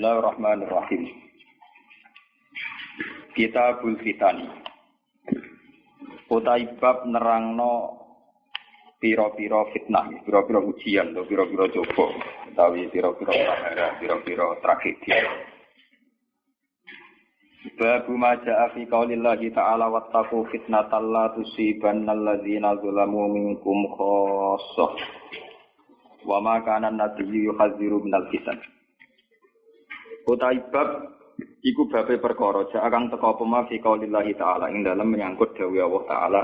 Bismillahirrahmanirrahim. Kitabul Fitani. Utai bab nerangno pira-pira fitnah, pira-pira ujian, pira-pira coba, utawi pira-pira prahara, pira-pira tragedi. Babu ma jaa fi qaulillahi ta'ala wattaqu fitnatal la tusibannal ladzina zalamu minkum khassah. Wa ma kana an-nabiyyu yuhadziru minal fitan. Utai bab iku babe perkara jaa kang teka apa fi qaulillahi ta'ala ing dalem menyangkut dawuh Allah taala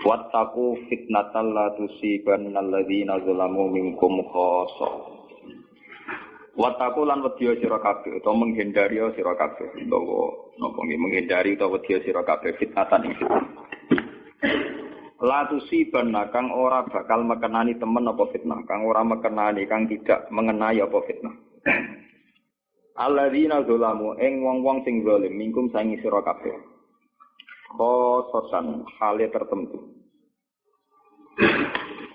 wattaqu fitnatal la tusibannal ladzina zalamu minkum khassah. Wattaqu lan wedya sira kabeh utawa menghindari sira kabeh utawa napa nggih menghindari utawa wedya sira kabeh fitnatan ing fitnah. La tusibanna kang ora bakal mekenani temen apa fitnah, kang ora mekenani kang tidak mengenai apa fitnah. Alladzina zalamu ing wong-wong sing zalim mingkum sangi sira kabeh. Khososan hale tertentu.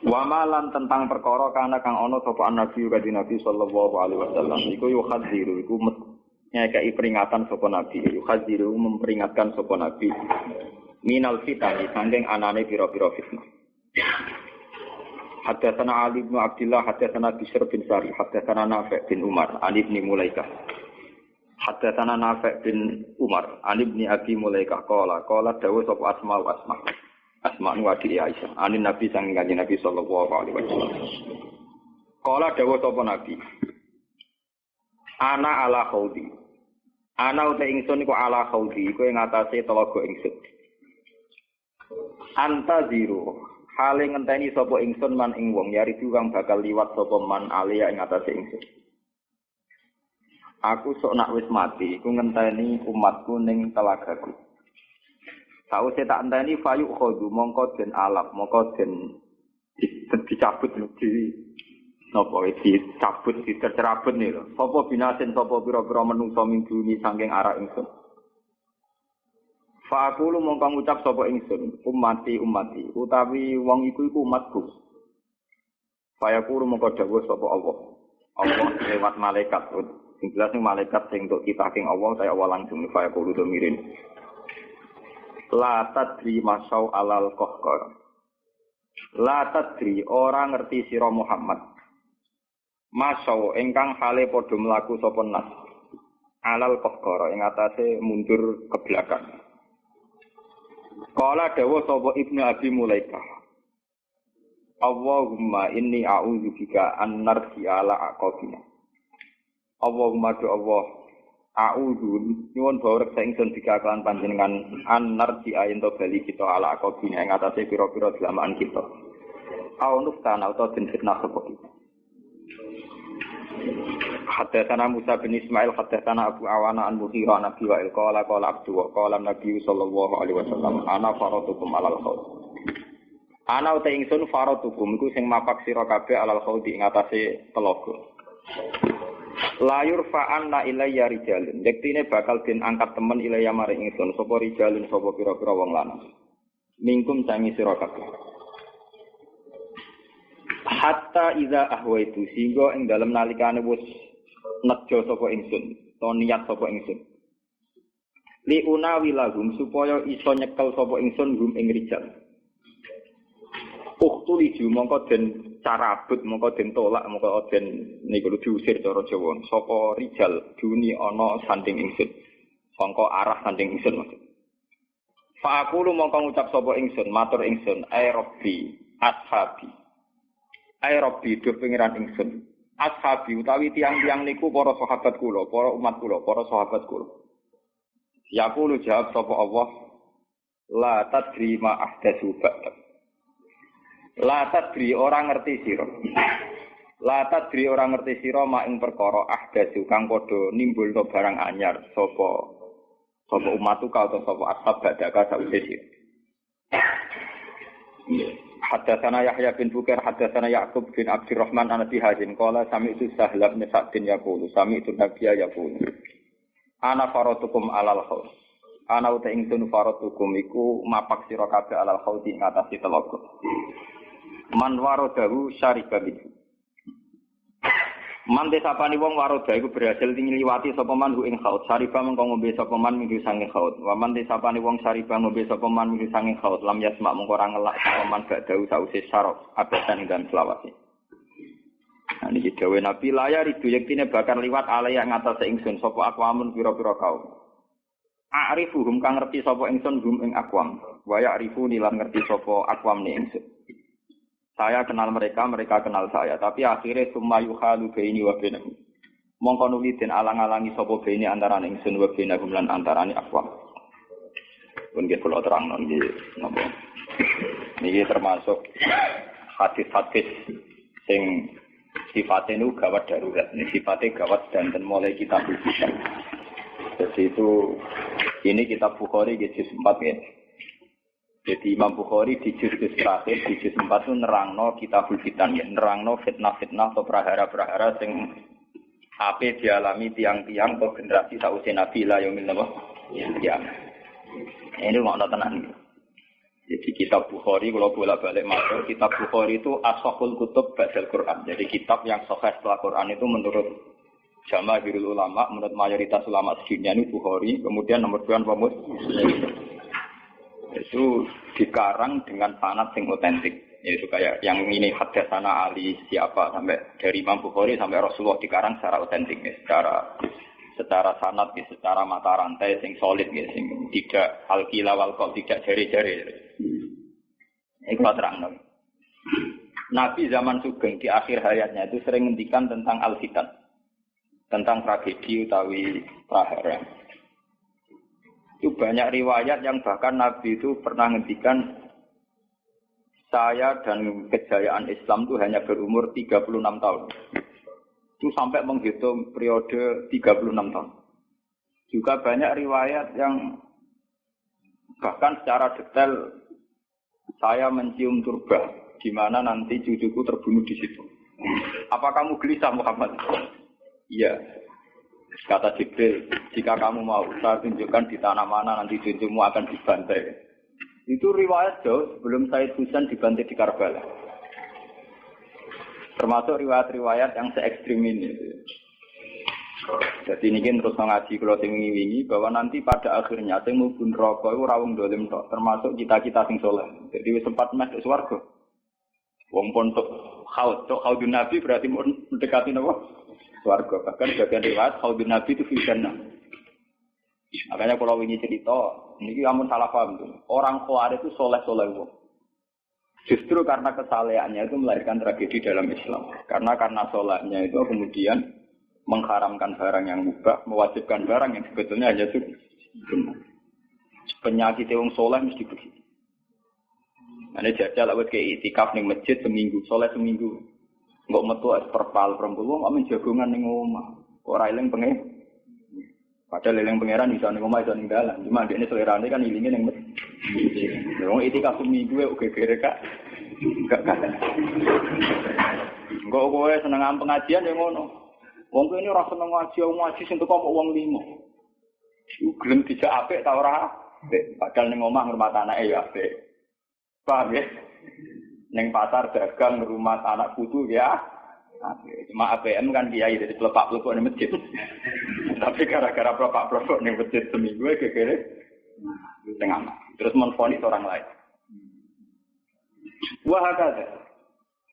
Wa malan tentang perkara kana kang ana sapa Nabi kanjeng Nabi sallallahu alaihi wasallam iku yuhadziru iku nyekeki peringatan sapa Nabi yuhadziru memperingatkan sapa Nabi minal fitani sanging anane pira-pira fitnah. Haddatsana Ali bin Abdullah haddatsana Bishr bin Sari haddatsana Nafi' bin Umar an Ibnu Mulaikah haddatsana Nafi' bin Umar an Ibnu Abi Mulaikah qala dawuh sapa Asma nu adik Aisyah anin Nabi sang kanjeng Nabi sallallahu alaihi wasallam qala dawuh sapa Nabi ana ala khaudi ana uta ingsun iku ala khaudi iku ing atase telaga ingsun anta ziro hale ngenteni sapa ingsun man ing wong yaridu kang bakal liwat sapa man alia ing atase ingsun. Aku sok nak wis mati iku ngenteni umatku ning telagaku. Sause tak enteni fayu khodu mongko den alap mongko den dicabut di napa dicabut ditercerabut niku. Sapa binasin sapa pira-pira menungso minggu saking arah ingsun. Fa aku lu mongko ngucap sapa ingsun, ummati utawi wong iku umatku. Fa aku lu mongko dawuh sapa Allah. Allah lewat malaikat. Sing jelas ning malaikat sing untuk kita king Allah kaya Allah langsung fa aku lu domirin. La tadri masau alal qahqar. La tadri ora ngerti sira Muhammad. Masau ingkang hale padha mlaku sapa nas. Alal qahqar ing atase mundur ke belakang. Qala dawuh sapa Ibnu Abi Mulaikah. Allahumma inni a'udzubika an narji ala aqabina. Allahumma do Allah a'udzu nyuwun bawrek ingsun dikakalan panjenengan an narji ayen to bali kita ala aqabina ing atase pira-pira delamaan kita. Au nuftana utawa den fitnah sapa kita. Haddatsana Musa bin Ismail haddatsana Abu Awana an Mughirah an Abi Wa'il qala Abdullah qala Nabi sallallahu alaihi wasallam ana faratukum alal khaut. Ana uta ingsun faratukum iku sing mapak sira kabeh alal khaut ing atase telaga. La yurfa'anna ilayya rijalun. Yektine bakal den angkat temen ilayya maring ingsun sapa rijalun sapa pira-pira wong lanang. Mingkum sangi sira kabeh. Hatta iza ahwaitu sehingga ing dalem nalikane wis nejo sapa ingsun to niat sapa ingsun li unawi lahum supaya iso nyekel sapa ingsun hum ing rijal uktuliju mongko den carabut mongko den tolak mongko den niku diusir cara Jawa sapa rijal duni ana sanding ingsun sangka arah sanding ingsun maksud fa aku lu mongko ngucap sapa ingsun matur ingsun ay rabbi ashabi ay rabbi do pengiran ingsun ashabi utawi tiang-tiang niku para sahabat kula, para umat kula, para sahabat kula. Ya kulo jawab sapa Allah, la tadri ma ahdatsu ba'da. La tadri orang ngerti sira. La tadri orang ngerti sira ma ing perkara ahdatsu kang padha nimbulno barang anyar sapa umatku atau sapa ashab ba'da ka sawise sira. Haddatsana Yahya bin Bukair haddatsana Ya'qub bin Abdurrahman an Abi Hazim qala sami'tu Sahla bin Sa'din yaqulu sami'tu Nabiyya yaqulu ana faratukum alal khaus ana uta ingsun faratukum iku mapak sira kabeh alal khauti ing atase telaga man waradahu syariba bihi Mante sapani wong waroda iku berhasil ngliwati sapa man ing khaut. Sariba mengko ngombe sapa man minggu sange khaut. Wa mante sapani wong sariba ngombe sapa man minggu sange khaut. Lam yasma mengko ora ngelak sapa man gak dawuh sause syaraf abadan dan selawase. Nah niki dawuh Nabi laya ridu yektine bakar liwat alaya ngatasé ingsun sapa akwamun pira-pira kaum. A'rifuhum kang ngerti sapa ingsun hum ing akwam. Wa ya'rifu nilan ngerti sapa akwam ni ingsun. Saya kenal mereka, mereka kenal saya. Tapi akhirnya summa yuhalu baini wa bainahum. Mongko nuli den alang-alangi sapa baini antarané ingsun wa bainahum lan antarané akwam. Pun nggih kula terangno nggih napa. Niki termasuk hadis-hadis sing sifatnya itu gawat darurat. Ini sifatnya gawat dan mulai kita berbicara. Jadi itu ini kitab Bukhari di juz 4 ya. Jadi Imam Bukhari di juz terakhir di juz 4 itu nerangno kitabul fitan ya, nerangno fitnah-fitnah atau prahara-prahara sing ape dialami tiang-tiang atau generasi sausé Nabi la yaumil napa? Ya. Ini ngono tenan. Jadi kitab Bukhari kalau bolak-balik matur, kitab Bukhari itu ashahul kutub ba'dal Quran. Jadi kitab yang sahih setelah Quran itu menurut jamaahirul ulama, menurut mayoritas ulama sedunia ini Bukhari, kemudian nomor 2 Muslim. Itu dikarang dengan sanad sing otentik. Yaitu kayak yang ini hadatsana Ali siapa sampai dari Imam Bukhari sampai Rasulullah dikarang secara otentik ya, secara sanad ya, secara mata rantai sing solid ya, sing tidak al-qila wal qaul tidak jari-jari. Iku terangno. Nabi zaman Sugeng di akhir hayatnya itu sering ngendikan tentang al-fitan. Tentang tragedi utawi prahara. Itu banyak riwayat yang bahkan Nabi itu pernah ngendikan saya dan kejayaan Islam itu hanya berumur 36 tahun. Itu sampai menghitung periode 36 tahun. Juga banyak riwayat yang bahkan secara detail saya mencium turba di mana nanti cucuku terbunuh di situ. Apa kamu gelisah Muhammad? Iya. Kata Jibril, jika kamu mau saya tunjukkan di tanah mana nanti cucumu akan dibantai. Itu riwayat jauh sebelum Said Husain dibantai di Karbala. Termasuk riwayat-riwayat yang se-ekstrim ini. Jadi ini kan terus ngaji kalau wingi-wingi bahwa nanti pada akhirnya sing mlebu neraka iku ora wong dolim tok, termasuk kita-kita sing saleh. Jadi wis sempat masuk swarga. Wong pun tok haudun Nabi berarti mendekati napa? Swarga. Bahkan bagian riwayat haudun Nabi itu fi jannah. Makanya kalau wingi cerita, ini amun salah paham tuh. Orang Khawarij itu soleh-soleh wong. Justru karena kesalehannya itu melahirkan tragedi dalam Islam. Karena solehnya itu kemudian mengharamkan barang yang mubah, mewajibkan barang yang sebetulnya hanya sunnah. Penyakit wong soleh mesti begitu. Ane jajal awet ke itikaf ning masjid seminggu, soleh seminggu. Enggak metu perpal perempuan, amin jagongan ning omah. Ora eling pengen. Padahal eling pangeran iso ning omah iso ning dalan. Cuma dekne selerane kan ilinge ning masjid. Wong itikaf seminggu oke kere Kak. Enggak. Enggak kowe seneng pengajian ya ngono. Wong ini ora seneng ngaji sing teko kok wong limo. Iku gelem dijak apik ta ora? Padahal ning omah ngurmat anake ya apik. Paham ya? Ning pasar dagang rumah anak putu ya. Cuma APM kan kiai dari pelepak-pelepok ning masjid. Tapi gara-gara pelepak-pelepok ning masjid seminggu kekere tengah. Terus menfonis orang lain. Wah hakata.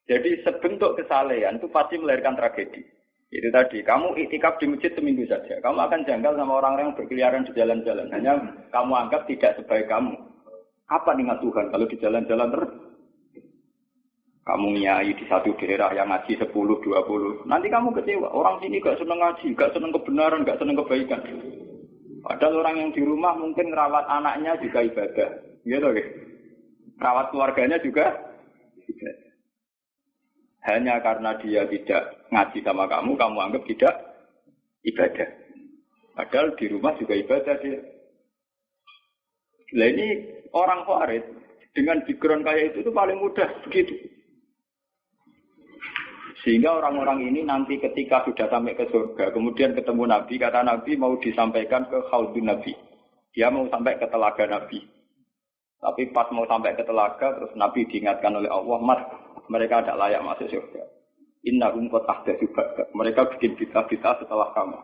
Jadi sebentuk kesalehan itu pasti melahirkan tragedi. Itu tadi, kamu iktikaf di masjid seminggu saja. Kamu akan janggal sama orang-orang yang berkeliaran di jalan-jalan. Hanya kamu anggap tidak sebaik kamu. Apa ingat Tuhan kalau di jalan-jalan terus? Kamu nyai di satu daerah yang ngaji 10, 20. Nanti kamu kecewa. Orang sini gak seneng ngaji, gak seneng kebenaran, gak seneng kebaikan. Padahal orang yang di rumah mungkin rawat anaknya juga ibadah. Gitu ya. Rawat keluarganya juga ibadah. Hanya karena dia tidak ngaji sama kamu anggap tidak ibadah. Padahal di rumah juga ibadah dia. Nah ini orang Khawarij dengan background kayak itu paling mudah begitu. Sehingga orang-orang ini nanti ketika sudah sampai ke surga, kemudian ketemu Nabi, kata Nabi mau disampaikan ke Khaudun Nabi. Dia mau sampai ke telaga Nabi. Tapi pas mau sampai ke telaga, terus Nabi diingatkan oleh Allah, Mas, mereka tidak layak masuk surga. Innahum qad ahdatsu ba'da. Mereka bikin bid'ah setelah kamu.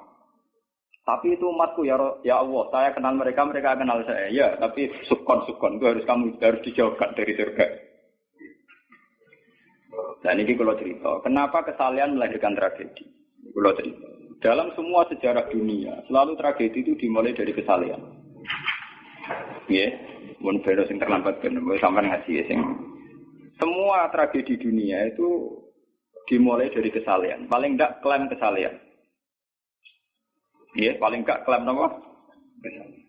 Tapi itu umatku ya Allah, saya kenal mereka, mereka kenal saya. Ya, tapi sukon itu harus dijauhkan dari surga. Dan ini kalau cerita, kenapa kesalahan melahirkan tragedi? Kalau cerita, dalam semua sejarah dunia, selalu tragedi itu dimulai dari kesalahan. Ya, mun bero sing terlambat ben sampean ngaji sing. Semua tragedi dunia itu dimulai dari kesalahan. Paling enggak klaim kesalahan. Ya, paling enggak klaim apa? Kesalahan.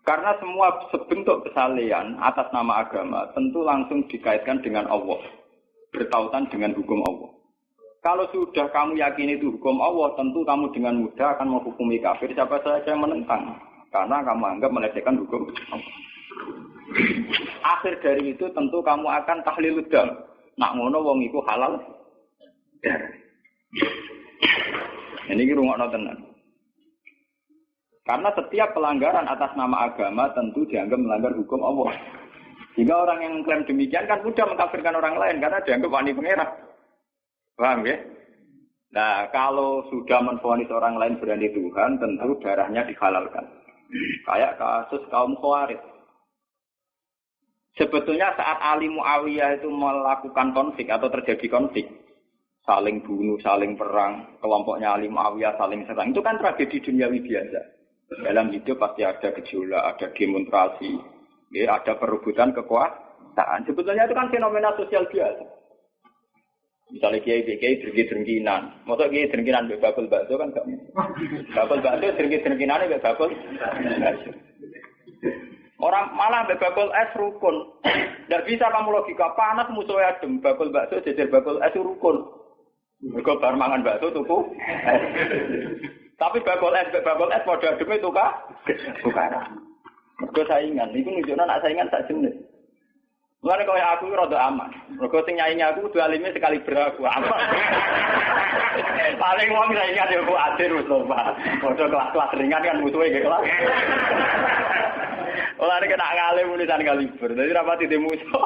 Karena semua bentuk kesalahan atas nama agama tentu langsung dikaitkan dengan Allah. Bertautan dengan hukum Allah. Kalau sudah kamu yakini itu hukum Allah, tentu kamu dengan mudah akan menghukumi kafir siapa saja yang menentang. Karena kamu anggap melecehkan hukum Allah. Akhir dari itu tentu kamu akan tahlilud dam. Nak ngono wong iku halal. Ini rungokno tenan. Karena setiap pelanggaran atas nama agama tentu dianggap melanggar hukum Allah. Jika orang yang klaim demikian kan mudah mengkafirkan orang lain karena dianggap wani pengerang. Paham ya? Nah, kalau sudah menvonis orang lain berani Tuhan, tentu darahnya dihalalkan. Kayak kasus kaum Khawarij. Sebetulnya saat Ali Muawiyah itu melakukan konflik atau terjadi konflik, saling bunuh, saling perang, kelompoknya Ali Muawiyah saling serang, itu kan tragedi duniawi biasa. Dalam hidup pasti ada gejolak, ada demonstrasi, ya, ada perebutan kekuasaan. Sebetulnya itu kan fenomena sosial biasa. Misalnya kiai drengki-drengkinan, maksudnya kiai drengkinan bakul bakso kan gak mungkin. Bakul bakso drengki-drengkinan itu bakul bakso. Orang malah bakul es rukun. Tidak bisa kamu logika panas musuhnya adem, bakul bakso jejer bakul es rukun. Mereka bar mangan bakso tuku. Tapi bakul es pada adem itu tukaran. Mereka saingan, itu nunjukkan nak saingan tak jenis. Mulane kaya aku rada aman. Mergo sing nyaingi aku kudu alime sekali beraku aman. Paling wong saingan yo kuatir wis lho, Pak. Padha kelas-kelas ringan kan musuhe nggih kelas. Mulane kena ngalim tulisan kaliber. Dadi rapati de musuh.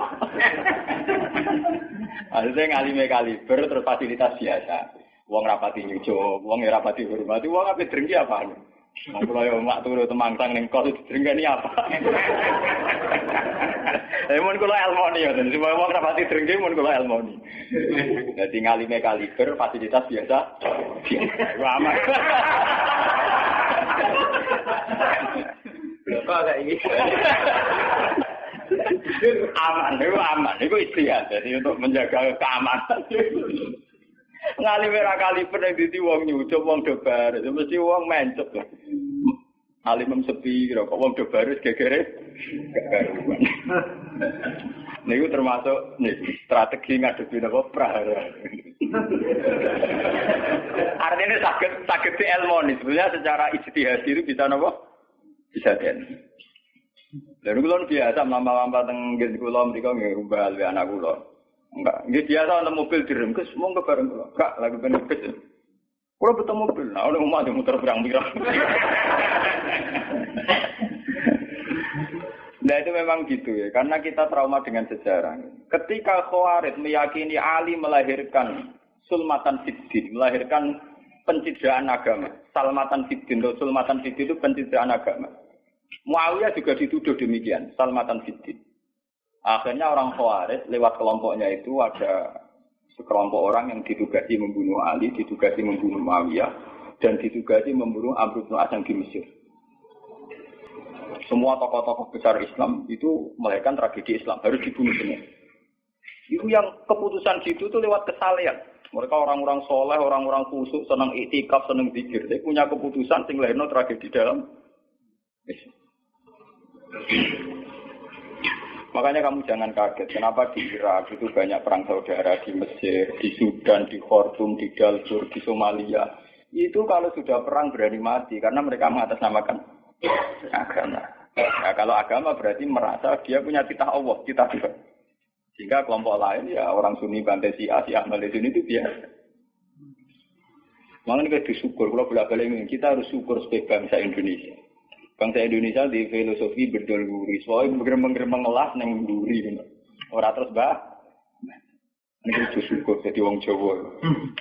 Asline ngalime kaliber terus fasilitas biasa. Wong rapati nyucuk, wong rapati hormati, wong ape drengki apane? Nah, kalau yang mak turu temangsang ning kos drengki apa? Mun kula elmoni ya, semua wong rapati drengki mun kula elmoni. Dadi ngalime kaliber fasilitas biasa. Aman. Kok kayak iki. Aman, itu istiadat. Jadi untuk menjaga keamanan. Ngalime ra kaliber nek dadi wong nyucup wong dobar, mesti wong mencet. Alim sepi kira kok wong dobar wis gegere. Niku termasuk strategi ngadepi napa prahara. Artinya sakit di elmoni. Sebenarnya secara ijtihad itu bisa napa? Bisa den. Lalu kula biasa mamba-mamba teng nggih kula mriko nggih rumbal we anak kula. Enggak, nggih biasa ana mobil direm kes mung ke bareng kula. Enggak, lagi benefit. Kula betul mobil, nah ono omah muter pirang-pirang. Nah itu memang gitu ya, karena kita trauma dengan sejarah. Ketika Khawarij meyakini Ali melahirkan sulmatan fiddin, melahirkan pencitraan agama. Salmatan fiddin, sulmatan fiddin itu pencitraan agama. Muawiyah juga dituduh demikian, salmatan fiddin. Akhirnya orang Khawarij lewat kelompoknya itu ada sekelompok orang yang ditugasi membunuh Ali, ditugasi membunuh Muawiyah, dan ditugasi membunuh Amr bin As di Mesir. Semua tokoh-tokoh besar Islam itu melahirkan tragedi Islam, harus dibunuh semua. Itu yang keputusan gitu itu lewat kesalehan. Mereka orang-orang soleh, orang-orang khusyuk, senang iktikaf, senang zikir. Dia punya keputusan sing lahirno tragedi dalam Islam. Makanya kamu jangan kaget, kenapa di Irak itu banyak perang saudara, di Mesir, di Sudan, di Khartoum, di Darfur, di Somalia. Itu kalau sudah perang berani mati, karena mereka mengatasnamakan agama. Nah, kalau agama berarti merasa dia punya titah Allah, titah Tuhan. Sehingga kelompok lain, ya orang Sunni, Bantai, Syiah, Malaysia itu biasa. Makanya kita disyukur, kalau bolak-balik ini, kita harus syukur sebagai bangsa Indonesia. Bangsa Indonesia di filosofi berdol-duri, soalnya bergeremeng-geremeng ngelas nang duri, orang terus bah. Ini kudu syukur jadi wong Jawa.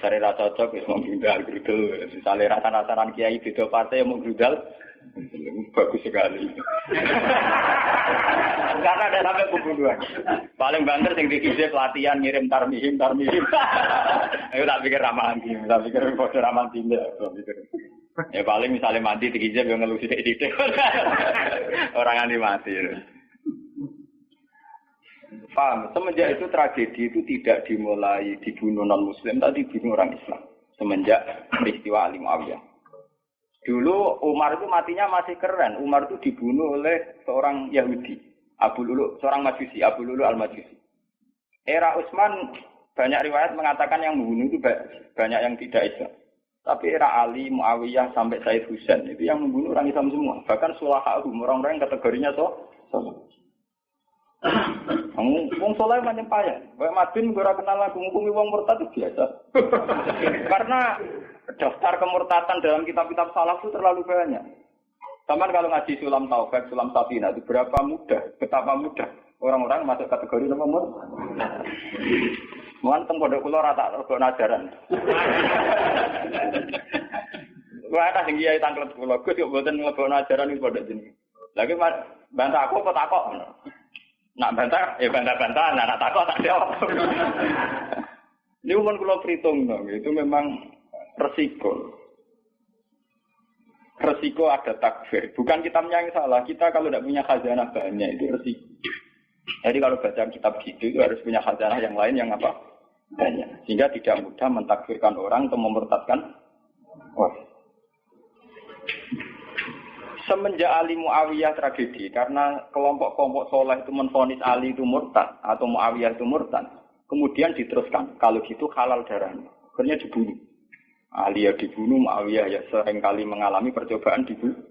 Cari ra cocok wis mau grudal. Misale rasa-rasaran kiai beda partai mau grudal bagus sekali. Karena ada sampai pembunuhan. Paling banter sing dikise pelatihan ngirim tarmihim. Ayo tak pikir ramalan iki, tak pikir padha ramalan tindak, tak pikir. Ya paling misalnya mati dikise yo ngelusi sithik. Orang anti mati. Paham, semenjak itu tragedi itu tidak dimulai dibunuh non-muslim, tapi dibunuh orang Islam. Semenjak peristiwa Ali Muawiyah. Dulu Umar itu matinya masih keren. Umar itu dibunuh oleh seorang Yahudi, Abu Lulu, seorang Majusi, Abu Lulu al-Majusi. Era Utsman banyak riwayat mengatakan yang membunuh itu banyak yang tidak Islam. Tapi era Ali, Muawiyah sampai Said Husain itu yang membunuh orang Islam semua. Bahkan sulahahum, orang-orang yang kategorinya so. Wong soleh macam payah. Kayak Madin ora kenal lagu ngukumi wong murtad itu biasa. Karena daftar kemurtatan dalam kitab-kitab salaf itu terlalu banyak. Taman kalau ngaji Sulam Taufik, Sulam Safina itu betapa mudah orang-orang masuk kategori nomor. Mohon teng pondok kula rata rego ajaran. Wah, ada sing kiai tanglet kula, Gus yo mboten nglebokno ajaran iki pondok jenenge. Lagi bantah aku apa takok? Nak bantah, ya bantah-bantahan. Nak takut, tak jawab. Ini umum kalau perhitung, itu memang resiko. Resiko ada takfir. Bukan kitabnya yang salah. Kita kalau tidak punya khazanah banyak, itu resiko. Jadi kalau baca kitab gitu, itu harus punya khazanah yang lain yang apa? Banyak. Sehingga tidak mudah mentakfirkan orang atau memurtadkan orang. Semenjak Ali Muawiyah tragedi, karena kelompok-kelompok soleh itu menvonis Ali itu murtad atau Muawiyah itu murtad, kemudian diteruskan, kalau gitu halal darahnya, akhirnya dibunuh. Ali ya dibunuh, Muawiyah ya seringkali mengalami percobaan dibunuh.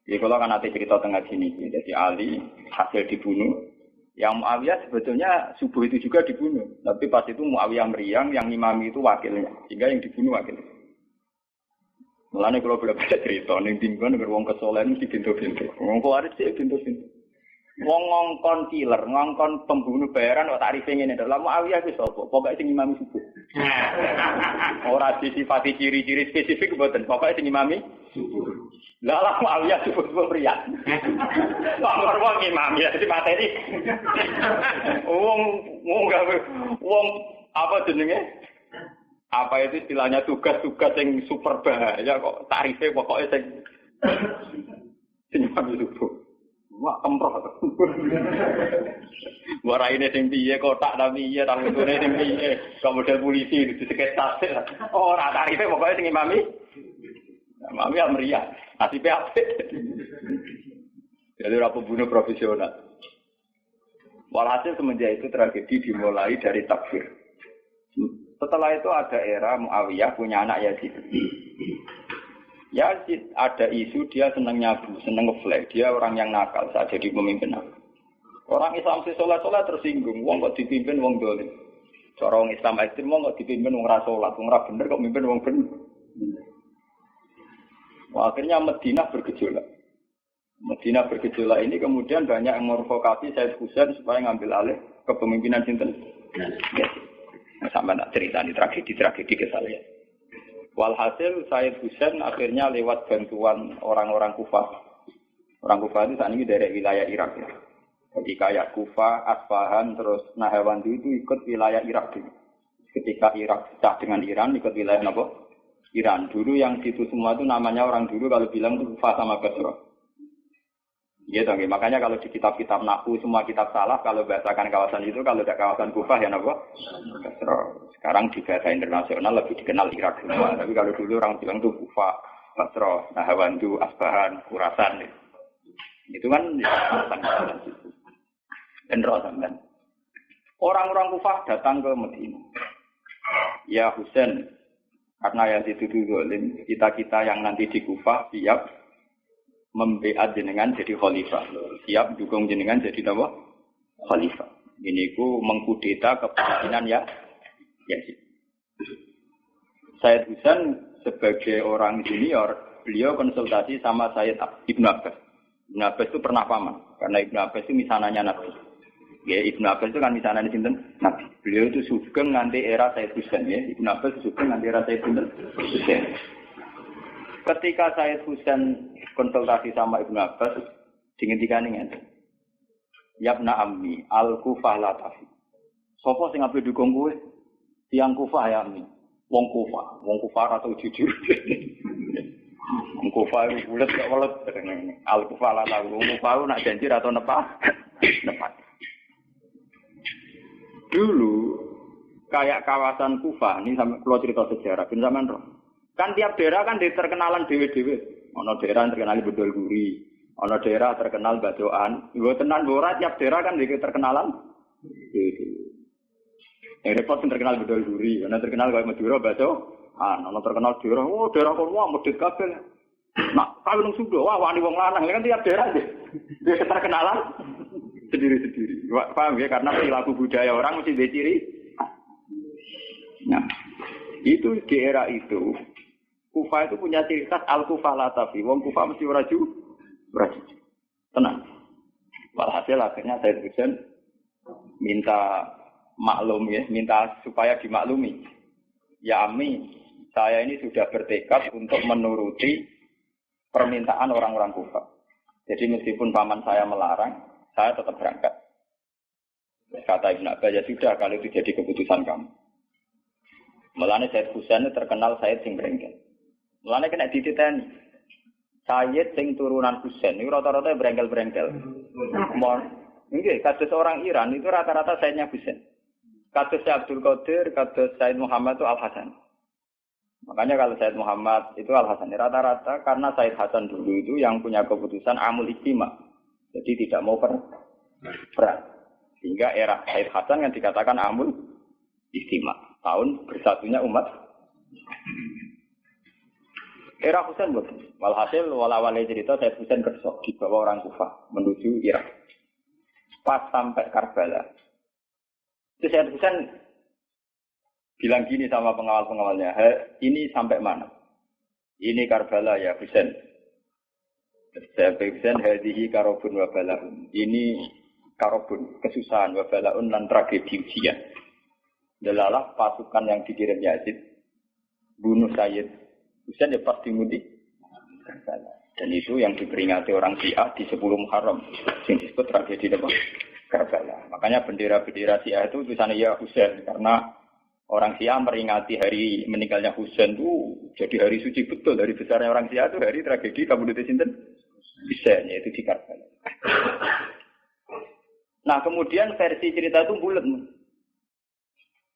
Jadi kalau kan nanti cerita tengah sini, jadi Ali hasil dibunuh, yang Muawiyah sebetulnya subuh itu juga dibunuh, tapi pas itu Muawiyah meriang, yang imami itu wakilnya, sehingga yang dibunuh wakilnya. Mulane kalau boleh baca cerita, ning tinggon nek wong kesolen mesti pintu-pintu. Wong kuwaris sih pintu-pintu. Wong ngongkon killer, ngongkon pembunuh bayaran kok tarife ngene. Lah Muawiyah ki sapa? Pokoke sing imami subuh. Ora disifati ciri-ciri spesifik mboten, pokoke sing imami subuh. Lah Muawiyah subuh pria. Wong imam ya dadi materi. Wong apa jenenge? Apa itu istilahnya tugas-tugas yang super bahaya kok tarifnya pokoknya senyum subuh. Wah kemproh. Waraine sing piye kotak ta piye ta ngene sing piye. Model polisi di sekitar. Ora tarifnya pokoknya sing imami. Imami amriah. Nasibe apik. Jadi ora pembunuh profesional. Walhasil semenjak itu tragedi dimulai dari takfir. Setelah itu ada era Muawiyah punya anak Yazid. Yazid ada isu dia senang nyabu, senang ngeflek. Dia orang yang nakal saat jadi pemimpin. Orang Islam si sholat tersinggung. Wong kok dipimpin wong dolim. Cara orang Islam ekstrim wong kok dipimpin wong ra sholat, wong ra bener kok mimpin wong bener. Akhirnya Madinah bergejolak. Madinah bergejolak ini kemudian banyak yang mervokasi Said Husain supaya ngambil alih kepemimpinan sinten. Sampai nak cerita di tragedi ke saya. Walhasil Said Husain akhirnya lewat bantuan orang-orang Kufah. Orang Kufah itu saat ini dari wilayah Irak. Ya. Jadi kayak Kufah, Asfahan, terus Nahrawan itu ikut wilayah Irak dulu. Ketika Irak pecah dengan Iran, ikut wilayah apa? Iran. Dulu yang situ semua itu namanya orang dulu kalau bilang itu Kufah sama Basra. Gitu, makanya kalau di kitab-kitab Nahwu semua kitab salah kalau bahasakan kawasan itu kalau tidak kawasan Kufah ya napa? Sekarang di bahasa internasional lebih dikenal Irak semua. Tapi kalau dulu orang bilang itu Kufah, Basra, Nahrawandu, Asbahan, Khurasan. Itu kan kawasan situ. Endro sampean. Orang-orang Kufah datang ke Madinah. Ya Husain, karena yang dituduh zalim, kita-kita yang nanti di Kufah siap membeat jenengan jadi khalifah. Siap dukung jenengan jadi apa? Khalifah. Ini ku mengkudeta kepemimpinan ya Yazid. Said Husain sebagai orang junior, beliau konsultasi sama Sayyid Ibnu Abbas. Ibnu Abbas itu pernah paman, karena Ibnu Abbas itu misananya Nabi. Ya, Ibnu Abbas itu kan misalnya di sinten Nabi. Beliau itu sugeng nganti era Sayyid Husain ya. Ibnu Abbas sugeng nganti era Sayyid Husain. Ketika Sayyid Husain konsultasi sama Ibnu Abbas, dingendikane ngene. Yabna ammi al-Kufah la tafi. Sopo sing ape dukung kowe? Tiang Kufah ya ammi. Wong Kufah atau jujur. Wong Kufah itu bulet gak welet al-Kufah la tafi. Wong Kufah nak janji atau nepat. Dulu kayak kawasan Kufah ini sampai keluar cerita sejarah bin zaman roh. Kan tiap daerah kan terkenalan dewe-dewe. Ono daerah terkenal Bedol Guri, ono daerah terkenal Badoan. Yo tenan ora tiap daerah kan terkenalan dewe-dewe. Yang repot yang terkenal Bedol Guri, ono terkenal kayak Madura Badoan, ono terkenal daerah daerah kono medhit kabeh. Nah, kalau nang Sunda wah wani wong lanang kan tiap daerah dia terkenalan sendiri-sendiri. Paham ya? Karena perilaku budaya orang mesti diciri. Nah, itu di era itu, Kufah itu punya ciri khas al-Kufah la tafi. Wong Kufah mesti raju. Tenang. Walhasil akhirnya Sayyid Husain minta maklum ya, minta supaya dimaklumi. Ya Ami, saya ini sudah bertekad untuk menuruti permintaan orang-orang Kufah. Jadi meskipun paman saya melarang, saya tetap berangkat. Kata Ibnu Abbas, ya sudah kalau itu jadi keputusan kamu. Mulane Sayyid Husain terkenal Sayyid sing brengkel. Mulane kena dititeni. Sayyid sing turunan Husain itu rata-rata brengkel-brengkel. Nggih, kados orang Iran itu rata-rata Sayyidnya Husain. Kados Abdul Qadir, kados Sayyid Muhammad itu Al-Hasan. Makanya kalau Sayyid Muhammad itu Al-Hasan rata-rata karena Sayyid Hasan dulu itu yang punya keputusan amul ijtima. Jadi tidak mau perang. Sehingga era Sayyid Hasan yang dikatakan amul ijtima. Tahun bersatunya umat. Era Husain bukan. Walhasil wala-wala cerita Sayyid Husain kersok dibawa orang Kufah menuju Irak. Pas sampai Karbala. Itu Sayyid Husain bilang gini sama pengawal-pengawalnya, ini sampai mana? Ini Karbala ya Husain. Saya Husain hadihi karobun wa balaun. Ini karobun, kesusahan wa balaun dan tragedi ujian. Delalah pasukan yang dikirim Yazid bunuh Sayyid Husain ya pasti mudik. Dan itu yang diperingati orang Syiah di 10 Muharram. Yang disebut tragedi Karbala. Makanya bendera-bendera Syiah itu tulisannya ya Husain karena orang Syiah meringati hari meninggalnya Husain itu jadi hari suci betul. Hari besarnya orang Syiah itu hari tragedi Kabudut Sinten Husain, yaitu di Karbala. Nah kemudian versi cerita itu bulat.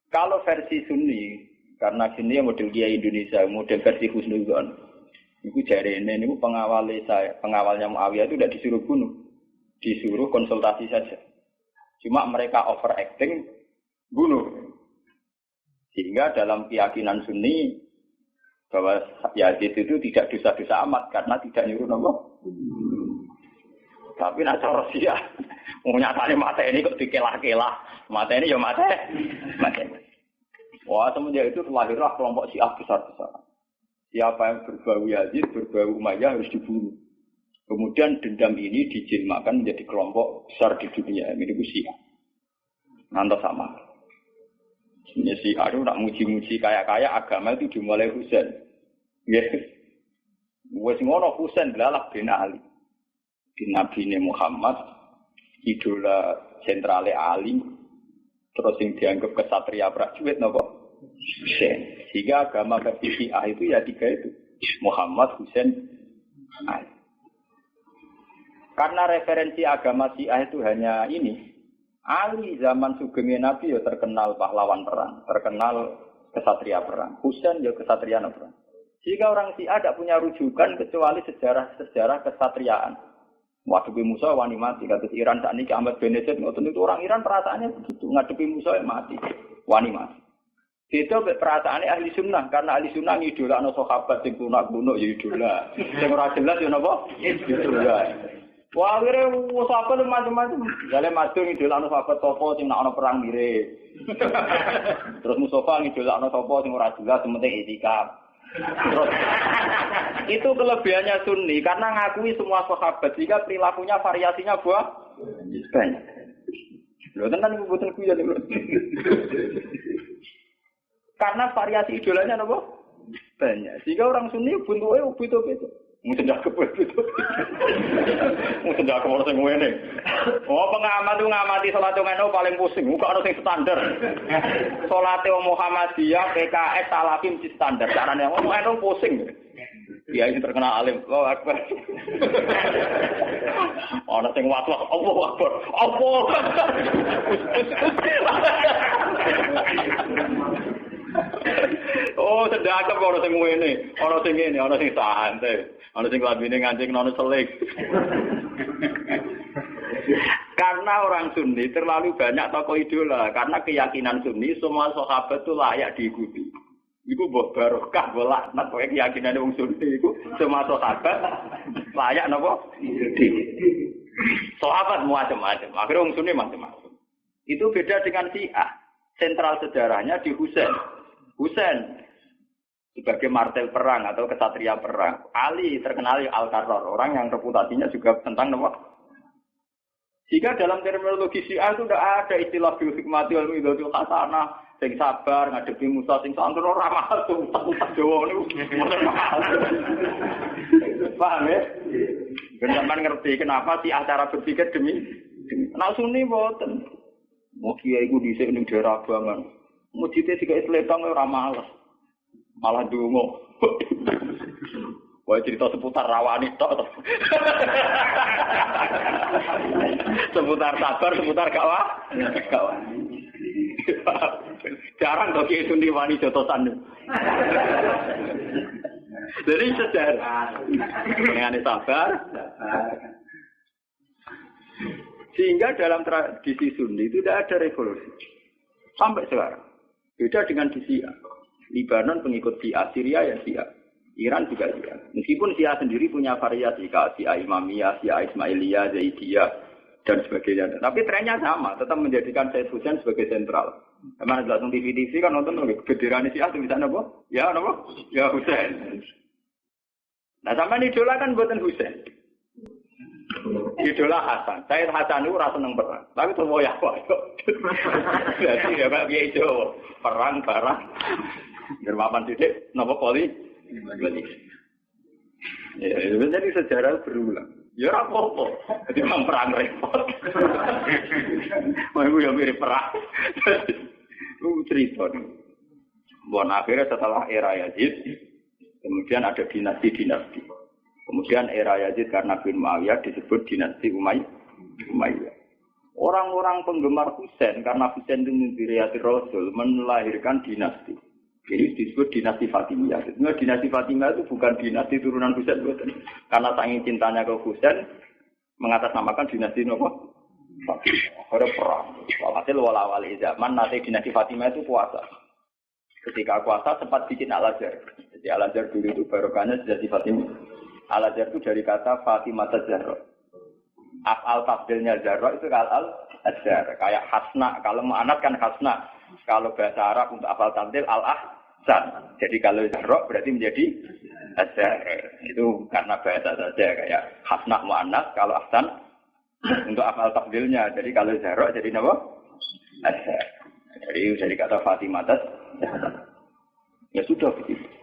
Kalau versi Sunni, karena sini model Kiai Indonesia, model versi Husnuzon, itu jari ini pengawalnya Muawiyah itu tidak disuruh bunuh, disuruh konsultasi saja. Cuma mereka overacting bunuh. Sehingga dalam keyakinan Sunni bahwa Yazid itu tidak dosa-dosa amat karena tidak nyuruh nopo. Tapi nak cara Syiah, nyatane mata ini kok dikelah-kelah, mata ini ya mata. Wah semenjak itu lahirlah kelompok Syiah besar-besar. Siapa yang berbau Yazid, berbau Umayyah harus dibunuh. Kemudian dendam ini dijilmakan menjadi kelompok besar di dunia. Ini Syiah. Nanti sama. Sebenarnya si Aru nak muji-muji kaya-kaya agama itu dimulai Husain. Yes. Wes ngono Husain adalah bin Ali. Bin Nabi Muhammad, idola sentrale Ali. Terus yang dianggap kesatria prajurit napa? Husain. Sehingga agama versi Syiah itu ya tiga itu. Muhammad, Husain, Ali. Karena referensi agama Syiah itu hanya ini. Ali zaman sugengnya Nabi ya terkenal pahlawan perang, terkenal kesatria perang. Husain ya kesatria perang. Jika orang Syiah tidak punya rujukan kecuali sejarah kesatriaan. Ngadepi Musa wani mati, kata Iran saat ini Ahmad bin Yazid ngoten itu orang Iran perasaannya begitu, ngadepi Musa mati, wani mati. Itu perasaannya ahli sunnah, karena ahli sunnah ngidolakno sahabat sing kuno-kuno ya idola. Sing ora jelas ya napa? Idola. Wah, akhirnya sahabat macam-macam. Jale matur ngidolakno sahabat sapa sing nak ana perang mirip. Terus Mustafa ngidolakno sapa sing ora jelas, penting itikaf. Terus itu kelebihannya Sunni karena ngakui semua sahabat jika perilakunya variasinya banyak. Lho tenan iku boten guyon lho. Karena variasi idolanya apa? Banyak. Sehingga orang Sunni bentuke beda-beda. Mungkin dak kebetulan. Mungkin dak kemono sing ngene. Oh, pengamat itu ngamati salat ngono paling pusing. Kok ana sing standar. Salate Muhammadiyah, PKS, Salafi mesti standar. Carane ngono pusing. Dia ini terkenal alim. Allahu Akbar. Ana sing watwas, Allahu Akbar. Allah. Oh, sedekah kok ora sing ngene, ana sing ngene, ana sing santai, ana sing lambene ngancing ana selik. Karena orang Sunni terlalu banyak tokoh idola, karena keyakinan Sunni semua sahabat itu layak diikuti. Iku mbok barokah bolak nek keyakinan wong Sunni iku semua sahabat layak napa? Sahabat macam-macam, akhirnya wong Sunni macam-macam. Itu beda dengan Syiah. Sentral sejarahnya di Husain sebagai martel perang atau kesatria perang. Ali terkenal Al-Qarrar, orang yang reputasinya juga tentang apa? Jika dalam terminologi Syiah itu tidak ada istilah bil hikmati wal mau'izatil hasanah, sing sabar ngadepi musuh sing santun ora mahal tuh Jawa niku mboten mahal. Paham ya? Sampeyan ngerti kenapa sih acara berpikir demi nek Sunni mboten. Mau kiai iku dhisik ning daerah Abangan. Mujite dikai sletong ora malas. Malah ndonga. Wah cerita seputar rawani tok. Seputar sabar, seputar gawah. Jarang kok kiai Sunni wani jotosan. Jadi sejarah. Dengan sabar. Sehingga dalam tradisi Sunni itu tidak ada revolusi. Sampai sekarang. Beda dengan di Syiah. Libanon pengikut Syiah, Syria ya Syiah. Iran juga Syiah. Meskipun Syiah sendiri punya variasi. Syiah Imamiyah, Syiah Ismailiyah, Zaidiyah, dan sebagainya. Tapi trennya sama. Tetap menjadikan Said Husain sebagai sentral. Karena langsung TV-TV kan nonton bendera Syiah itu bisa apa? Ya apa? Ya Husain. Nah sama idola kan buatan Husain. Idola Hasan. Saya Hasan itu rasa seneng perang. Tapi terus mau ya kok. Jadi ya Pak Kiai Jawa. Perang barang. Germapan titik nopo poli. Ya, jadi sejarah berulang. Ya ora apa-apa. Jadi perang repot. Mau yo mirip perang. Lu cerita. Bon akhirnya setelah era Yazid, kemudian ada dinasti-dinasti. Kemudian era Yazid karena bin Muawiyah disebut dinasti Umayyah. Orang-orang penggemar Husain karena Husain itu mimpi Rasul melahirkan dinasti. Jadi disebut dinasti Fatimiyah. Sebenarnya dinasti Fatimiyah itu bukan dinasti turunan Husain, karena saking cintanya ke Husain mengatasnamakan dinasti apa? Fatimiyah. Ada perang. Walhasil wal-wali zaman nanti dinasti Fatimiyah itu puasa. Ketika puasa sempat bikin Al-Azhar. Jadi Al-Azhar dulu itu barokahnya dinasti Fatimiyah. Al-Azhar itu dari kata Fatimah Zahra. Af'al tafdilnya Zahra itu Al-Azhar. Kayak Hasna. Kalau mu'anat kan Hasna. Kalau bahasa Arab untuk af'al tafdil Al-Ahsan. Jadi kalau Zahra berarti menjadi Azhar. Itu karena bahasa saja. Kayak Hasna mu'anat. Kalau Ahsan untuk af'al tafdilnya. Jadi kalau Zahra jadi apa? Azhar. Jadi dari kata Fatimah Zahra. Ya sudah begitu.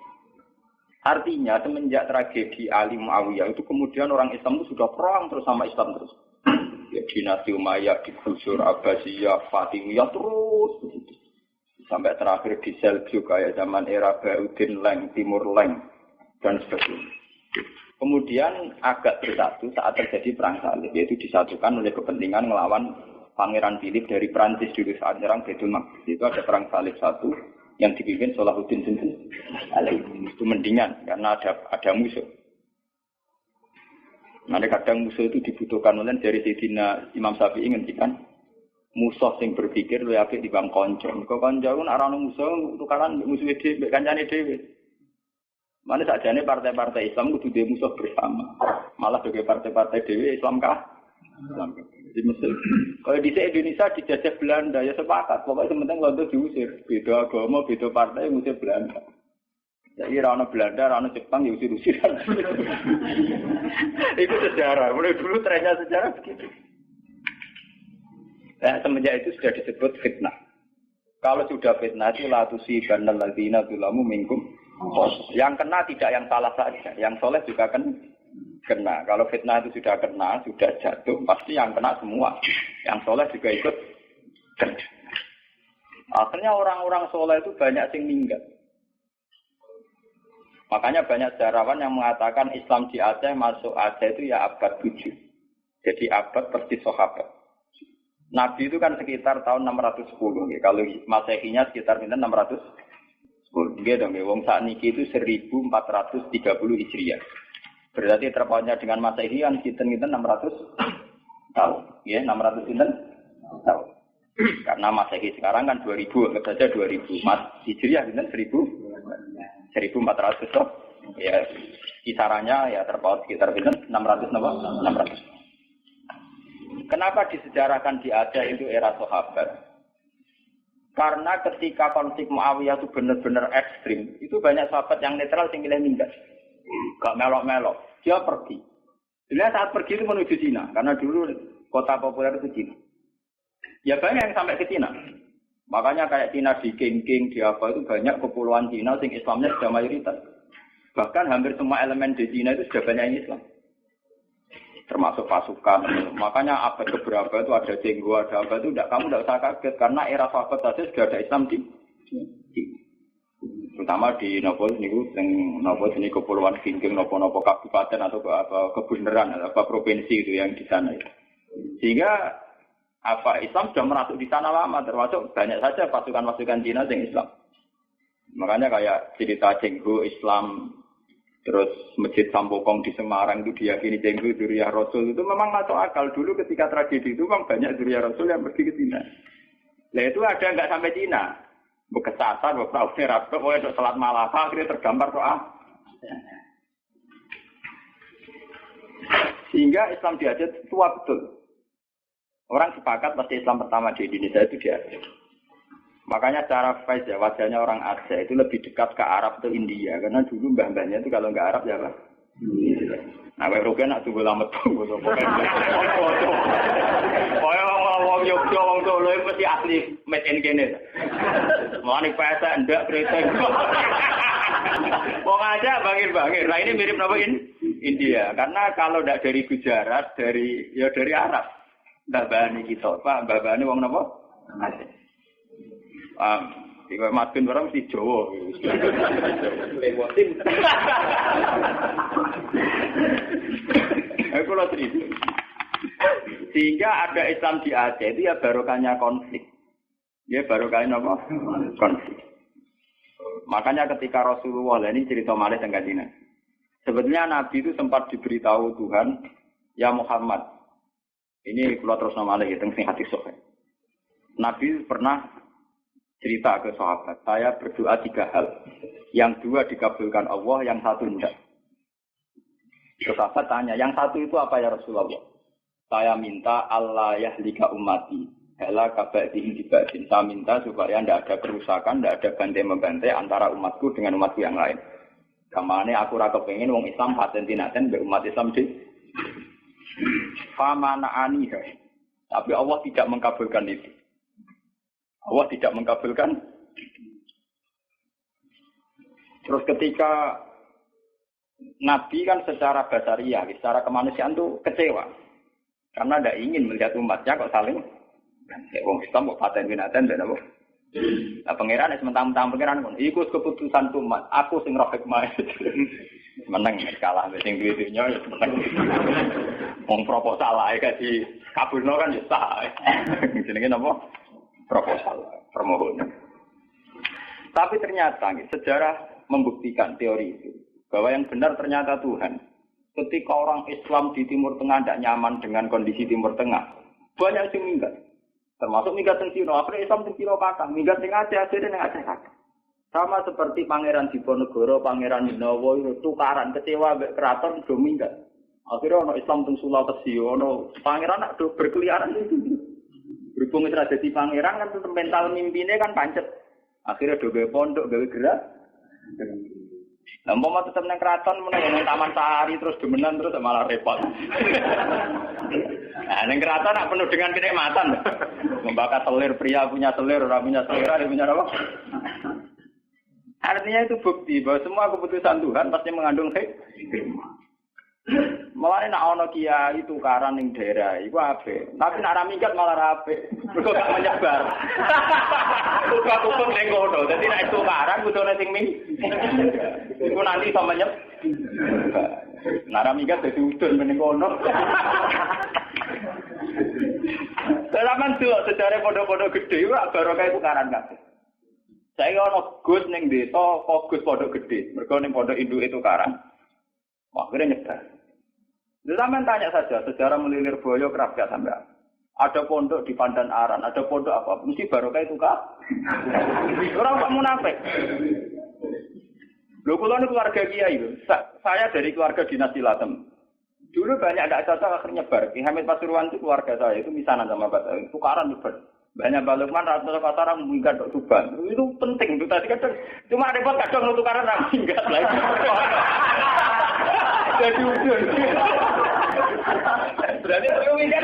Artinya semenjak tragedi Ali Muawiyah itu kemudian orang Islam itu sudah perang terus sama Islam terus. Ya, dinasti Umayyah, digusur, Abbasiyah, Fatimiyah terus begitu. Sampai terakhir di Seljuk kayak zaman era Bauddin Leng, Timur Leng dan sebagainya. Kemudian agak bersatu saat terjadi perang salib, yaitu disatukan oleh kepentingan melawan Pangeran Philip dari Prancis dulu saat nyerang Baitul Maqdis. Itu ada perang salib satu yang dipimpin Salahuddin Alaihi. Itu mendingan karena ada musuh. Nanti kadang musuh itu dibutuhkan oleh dari Sayyidina Imam Syafi'i ngendikan musuh sing berpikir luwih apik dibanding kanca. Kok kanca ku nek ana musuh tukaran musuh dhewe kancane dhewe. Mane sakjane partai-partai Islam kudu duwe musuh bersama. Malah sebagai partai-partai dhewe Islam kah? Islam. Di Mesir. Kalau di Indonesia dijajah Belanda ya sepakat. Pokoknya sementing Belanda diusir. Beda agama, beda partai musir Belanda. Jadi rana Belanda, rana Jepang ya usir-usiran. Itu sejarah. Mulai dulu trennya sejarah begitu. Nah, semenjak itu sudah disebut fitnah. Kalau sudah fitnah itu la tusibannal ladzina dzalamu minkum. Yang kena tidak yang salah saja, yang soleh juga kena. Kalau fitnah itu sudah kena, sudah jatuh, pasti yang kena semua. Yang soleh juga ikut kena. Akhirnya orang-orang soleh itu banyak yang meninggal. Makanya banyak sejarawan yang mengatakan Islam di Aceh masuk Aceh itu ya abad 7. Jadi abad persis sahabat. Nabi itu kan sekitar tahun 610. Ya. Kalau Masehinya sekitar 610. Gitu dong, wong sakniki itu 1430 Hijriah. Berarti terpautnya dengan Masehi kan kita 600 tahun. Ya, 600 tahun. Karena Masehi sekarang kan 2000, anggap saja 2000. Mas Hijriah kan 1400 toh. Ya, kisarannya ya terpaut sekitar 600. Kenapa disejarahkan di Aceh itu era sahabat? Karena ketika konflik Muawiyah itu benar-benar ekstrim, itu banyak sahabat yang netral yang milih minggat. Gak melok-melok, dia pergi. Dia saat pergi itu menuju Cina, karena dulu kota populer itu Cina. Ya banyak yang sampai ke Cina. Makanya kayak Cina di King, di apa itu banyak kepulauan Cina yang Islamnya sudah mayoritas. Bahkan hampir semua elemen di Cina itu sudah banyak yang Islam. Termasuk pasukan. Makanya abad keberapa itu ada Jenggo, ada apa itu kamu tidak usah kaget karena era sahabat saja sudah ada Islam di terutama di nopo ini kepulauan King, nopo kabupaten atau apa kebenaran apa provinsi itu yang di sana itu. Sehingga apa Islam sudah merasuk di sana lama, termasuk banyak saja pasukan-pasukan Cina yang Islam. Makanya kayak cerita Jenggo Islam. Terus Masjid Sampokong di Semarang itu diyakini Jenggo dzurriyyah Rasul itu memang masuk akal. Dulu ketika tragedi itu memang banyak dzurriyyah Rasul yang pergi ke Cina. Nah itu ada nggak sampai Cina. Bekesasar, beberapa rapat, pokoknya salat Malaka akhirnya tergambar doa. Sehingga Islam di Aceh tua betul. Orang sepakat pasti Islam pertama di Indonesia itu di Aceh. Makanya secara face ya wajahnya orang Aceh itu lebih dekat ke Arab atau India karena dulu mbah-mbahnya itu kalau nggak Arab ya apa? Nah, kayak Rogen nak tunggu lama tunggu pokoknya. Wong Yogyo wong Solo itu mesti asli made in kene. Mulane pesa ndak kreteng. Wong aja bangir-bangir. Nah ini mirip napa India karena kalau ndak dari Gujarat dari Arab. Mbah Bani kita, Pak, Mbah Bani wong napa? Aceh. Jika makin orang mesti Jawa. Lewatin. Aku lah cerita. Sehingga ada Islam di Aceh itu ya barokahnya konflik. Ya barokahnya apa? Konflik. Makanya ketika Rasulullah ini cerita malih tentang Nabi. Sebetulnya Nabi itu sempat diberitahu Tuhan, ya Muhammad. Ini kalau terus nama lagi tentang hati sohe. Nabi pernah cerita ke sahabat, saya berdoa 3 hal. Yang 2 dikabulkan Allah, yang 1 tidak. Sahabat tanya, yang 1 itu apa ya Rasulullah? Saya minta Allah yahlika ummati. Hela kabadihim dibadin. Saya minta supaya tidak ada kerusakan, tidak ada bantai-membantai antara umatku dengan umatku yang lain. Kamane aku rasa pengen wong Islam paten-tinaten be umat Islam di famanaani. Tapi Allah tidak mengkabulkan itu. Allah tidak mengkabulkan. Terus ketika Nabi kan secara basariah, secara kemanusiaan tuh kecewa. Karena tidak ingin melihat umatnya kok saling wong Islam kok paten binatan dan apa. Nah pangeran sementara pangeran pun ikut keputusan umat. Aku sing roh hikmah. Menang kalah sing duwe-dunya ya menang. Wong proposal ae kasih kabulno kan ya sah. Jenenge napa? Proposal, permohonan. Tapi ternyata sejarah membuktikan teori itu bahwa yang benar ternyata Tuhan. Ketika orang Islam di Timur Tengah tidak nyaman dengan kondisi Timur Tengah, banyak yang minggat. Termasuk minggat yang Cina. Akhirnya Islam yang Cina kakak, minggat yang Aceh dan yang Aceh kakak. Sama seperti Pangeran Diponegoro, Pangeran Dinowo itu tukaran kecewa keraton do minggat. Akhirnya orang Islam teng Sulawesi, orang Pangeran nak berkeliaran itu. Berhubung itu jadi pangeran kan mental mimpinya kan pancet. Akhirnya do gawe pondok, gawe gerak. Lah mau tetep nang kraton meneng nang Taman Sari terus demenan terus malah repot. Nah, ning keraton nak penuh dengan kenikmatan. Membakar selir, pria punya selir, orang punya selera, dia punya apa? Artinya itu bukti bahwa semua keputusan Tuhan pasti mengandung hikmah. Mulane nek ana kiai tukaran ning daerah iku apik. Tapi nek ra minggat malah apik. Mergo gak menyebar. Kumpul ning kono. Dadi nek tukaran kudune sing iku nanti iso menyebar. Nek ra minggat dadi udun ning kono. Selaman tuh sejarah pondok-pondok gede iku barokah tukaran kabeh. Saya ana Gus ning desa, kok Gus pondok gede. Mergo ning pondok induk itu tukaran. Wah, akhirnya nyebar. Zaman tanya saja, sejarah melilir boyo kerap gak sampai. Ada pondok di Pandan Aran, ada pondok apa, mesti barokah itu kah? Orang tak munafik. Loh, kalau ini keluarga kiai, saya dari keluarga dinasti Latem. Dulu banyak tidak cocok akhirnya nyebar. Ki Hamid Pasuruan itu keluarga saya, itu misanan sama Bapak. Tukaran nyebar. Banyak balukman rata-rata orang minggat ke Tuban. Itu penting untuk tadi kadang. Cuma repot kadang untuk tukaran orang minggat lagi. Jadi ujung. Berarti minggat.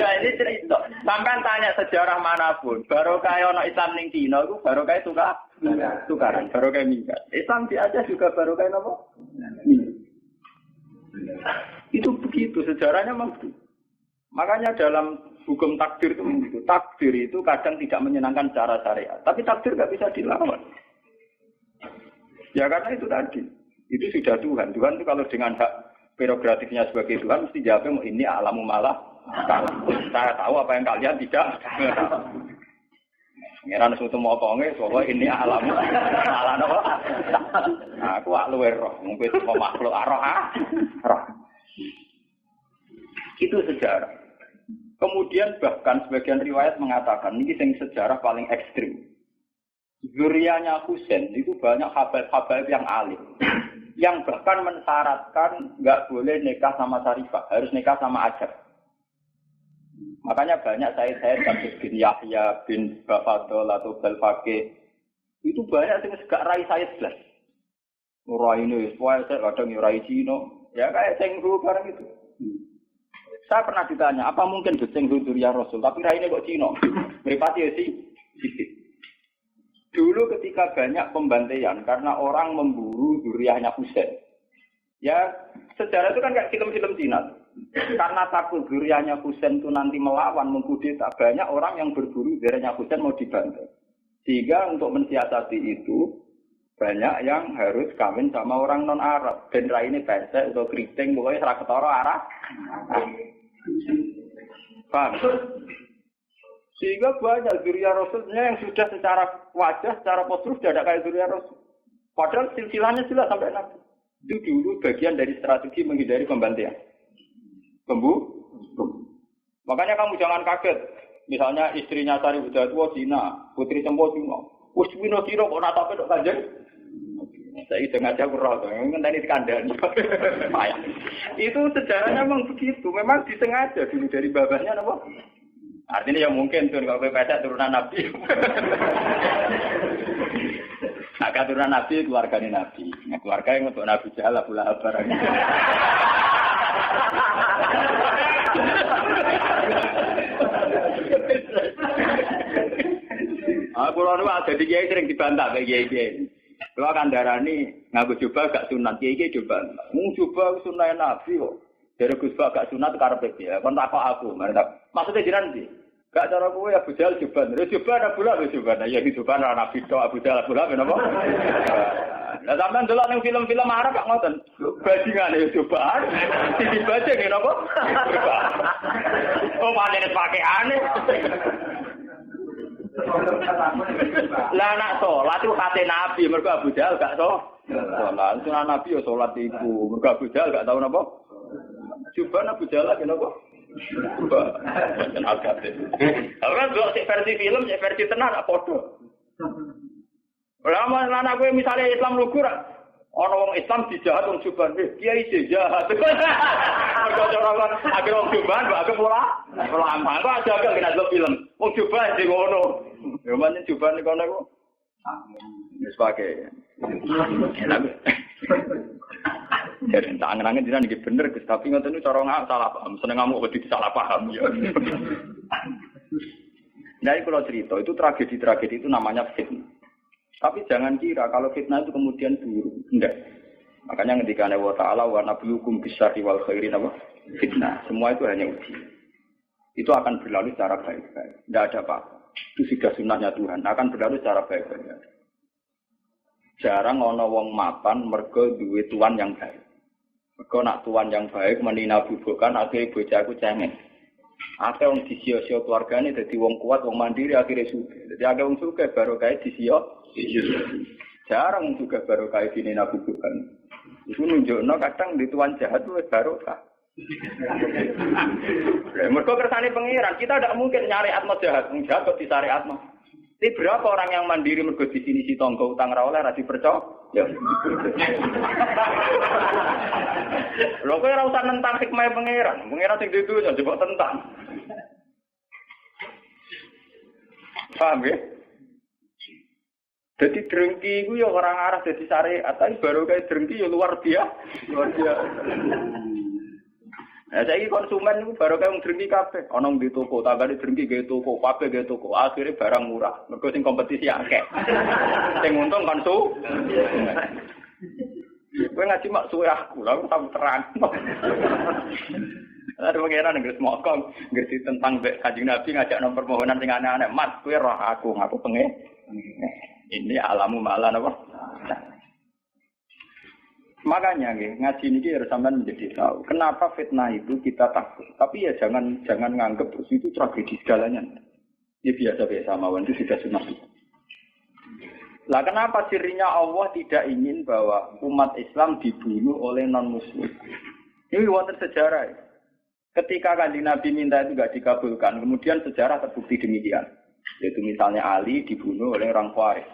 Nah ini cerita. Sampai tanya sejarah manapun, barokah ono Islam ning Cina itu barokah tukaran, barokah minggat. Islam di Aceh juga barokah apa? Itu begitu sejarahnya memang begitu. Makanya dalam hukum takdir itu begitu. Takdir itu kadang tidak menyenangkan secara syariat, tapi takdir nggak bisa dilawan. Ya karena itu tadi, itu sudah Tuhan. Tuhan itu kalau dengan hak prerogatifnya sebagai Tuhan mesti jawabnya ini alamu malah. Saya tahu apa yang kalian tidak. Ngeran suatu mokonge, soalnya ini alamu malah apa? Aku luwe roh, mungkin makhluk roh. Itu sejarah. Kemudian bahkan sebagian riwayat mengatakan ini yang sejarah paling ekstrim. Zuriyahnya Husain itu banyak habaib-habaib yang alim, yang bahkan mensyaratkan nggak boleh nikah sama Sarifah, harus nikah sama Ajab. Makanya banyak saya Syed bin Yahya bin Bafadol atau Belfaqih itu banyak yang segak rai saya jelas. Rai ini, saya kadang rai Cino, ya kayak Cenghu barang itu. Saya pernah ditanya, apa mungkin Cenghu Zuriyah Rasul, tapi rai ini kok Cino? Meripati ya sih, sedikit. Dulu ketika banyak pembantaian karena orang memburu zuriyahnya Husain. Ya, sejarah itu kan kayak film-film Cina. Karena takut zuriyahnya Husain itu nanti melawan, mengkudeta, banyak orang yang berburu zuriyahnya Husain mau dibantai. Sehingga untuk mensiasati itu, banyak yang harus kawin sama orang non-Arab. Dan rai ini pesek atau keriting, pokoknya serah ketara arah. Paham? Sehingga banyak zuriyah Rasulnya yang sudah secara wajah, secara postur sudah ada kayak zuriyah Rasul. Padahal silsilahnya jelas sampai Nabi. Itu dulu bagian dari strategi menghindari pembantaian. Makanya kamu jangan kaget. Misalnya istrinya Sari Budatua Cina, Putri Cempo Cina. Uswino Cina kok natape dok kanjeng. Saya dengan aja kurang, ngenteni dikandani. Itu sejarahnya memang begitu. Memang disengaja dulu dari babahnya apa? Artinya ya mungkin tuh kalau pesek turunan Nabi. Agak turunan Nabi keluarganya Nabi. Nah, keluarga yang untuk Nabi Jahal Abu Lahab barang. Aku lalu ada di kiai sering dibantah kayak kiai. Kalau akan darani ngaku coba gak sunat kiai coba. Coba sunat Nabi kok. Dari Gus Ba gak sunat karpet ya. Kon tak kok aku. Maksudnya jiran sih. Gak cara kowe Abu Jahal Juban. Juban Abu Lahab Juban. Ya Juban ora Nabi to Abu Jahal Abu Lahab napa? Lah sampean delok ning film-film Arab kok ngoten. Bajingane ya Juban. Sing baca nggih napa? Oh manene pakaiane. Lah nak salat itu kate Nabi mergo Abu Jahal gak salat. Sunah Nabi ya salat iku. Mergo Abu Jahal gak tau napa? Juban Abu Jahal gak napa? Orang dua versi film, versi tenar apa foto. Lama anak gue misalnya Islam lugu, orang Islam dijahat orang Juban, dia isi jahat. Orang agar orang Juban, agar pola aman. Kau aja agak kena dua film, orang Juban di kono. Gimana Juban di kono kok? Sebagai. Jadi tak angen-angen jenengan nggih bener Gus, tapi ngoten niku cara salah paham. Seneng ngamuk wedi salah paham ya. Nah, kalau cerita itu tragedi-tragedi itu namanya fitnah. Tapi jangan kira kalau fitnah itu kemudian buruk. Enggak. Makanya ketika Allah Ta'ala wa nabluukum bisyarri wal khairi fitnah. Semua itu hanya uji. Itu akan berlalu secara baik-baik. Tidak ada apa-apa. Itu sudah sunnahnya Tuhan. Akan berlalu secara baik-baik. Jarang ana wong mapan mergo duwe tuan yang baik. Mergo nak tuan yang baik menina bubukan akhirnya bojaku cengeng. Akeh wong disio-sio keluargane dadi wong kuat, wong mandiri akhirnya sugih. Dadi akeh wong sugih baru kae disio. Jarang juga baru kae dinina bubukan. Itu nunjukno kadang di tuan jahat itu barokah. Mergo kersane pengiran, kita tidak mungkin nyari atmo jahat, jahat kok disariatno. Ini berapa orang yang mandiri mergo di sini si tonggo utang ra oleh ra dipercaya? Ya. Lho kowe ora usah nentang hikmah pengiran. Pengiran sing dudu coba tentang. Paham ya? Jadi drengki itu ya orang arah jadi syariat, tapi baru kayak drengki ya luar biasa. Nah, saya konsumen itu baru kayak drengki kafe. Onong di toko, tagadi drengki gaya toko, kafe gaya toko. Akhirnya barang murah. Mereka sing kompetisi akeh. Sing untung konsumen. Gue ngaji mak suwe aku, lalu tahu terang. Ada pengiran Inggris mokong, ngerti tentang Kanjeng Nabi ngajak nomor permohonan sing aneh-aneh. Mat, gue roh aku pengen. Ini alamu malan apa? Makanya ngaji ini harus sampean menjadi tahu. Kenapa fitnah itu kita takut. Tapi ya jangan nganggep terus itu tragedi segalanya. Ini biasa-biasa mawon itu sudah sunnah. Lah kenapa sirinya Allah tidak ingin bahwa umat Islam dibunuh oleh non-muslim? Ini wonten sejarah. Ketika Kanjeng Nabi minta itu tidak dikabulkan, kemudian sejarah terbukti demikian. Yaitu misalnya Ali dibunuh oleh orang Khawarij.